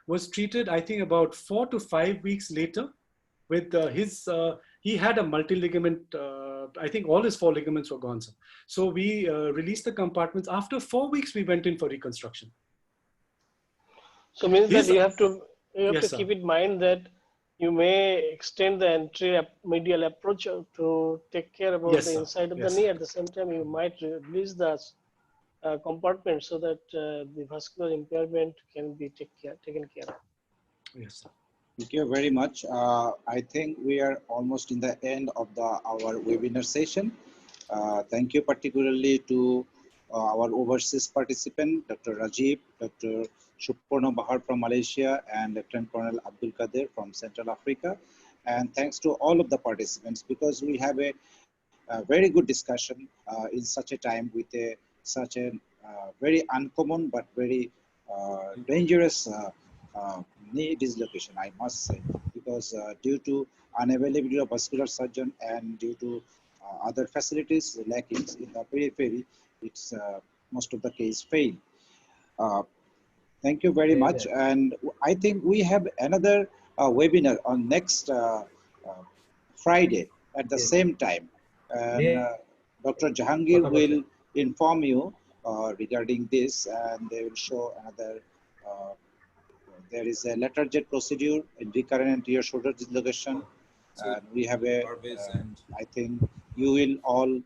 was treated, I think, about 4 to 5 weeks later with he had a multi-ligament, I think all his 4 ligaments were gone, sir. So we released the compartments. After 4 weeks, we went in for reconstruction. So means that you have to keep in mind that you may extend the medial approach to take care about the inside of the knee. At the same time, you might release the compartment so that the vascular impairment can be taken care of. Yes, sir. Thank you very much. I think we are almost in the end of our webinar session. Thank you particularly to our overseas participant, Dr. Rajiv, Dr. Suporno Bahar from Malaysia, and Lieutenant Colonel Abdul Kadir from Central Africa. And thanks to all of the participants, because we have a very good discussion in such a time with such a very uncommon but very dangerous knee dislocation, I must say, because due to unavailability of vascular surgeon and due to other facilities lacking in the periphery, it's most of the case fail. Thank you very much. And I think we have another webinar on next Friday at the same time. And Dr. Jahangir will inform you regarding this, and they will show another. There is a letter jet procedure in recurrent anterior shoulder dislocation. And we have I think you will all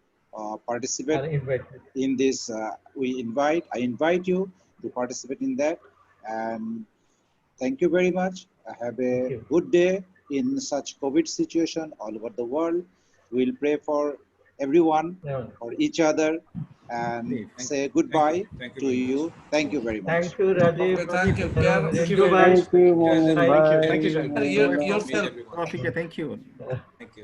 participate in this. I invite you to participate in that. And thank you very much. Have a good day in such COVID situation all over the world. We'll pray for everyone, for each other, and say goodbye to you. Thank you very much. Thank you, Rajiv. Okay, thank you. Thank you very much. Bye. Thank you, Yourself. Thank you. Thank you.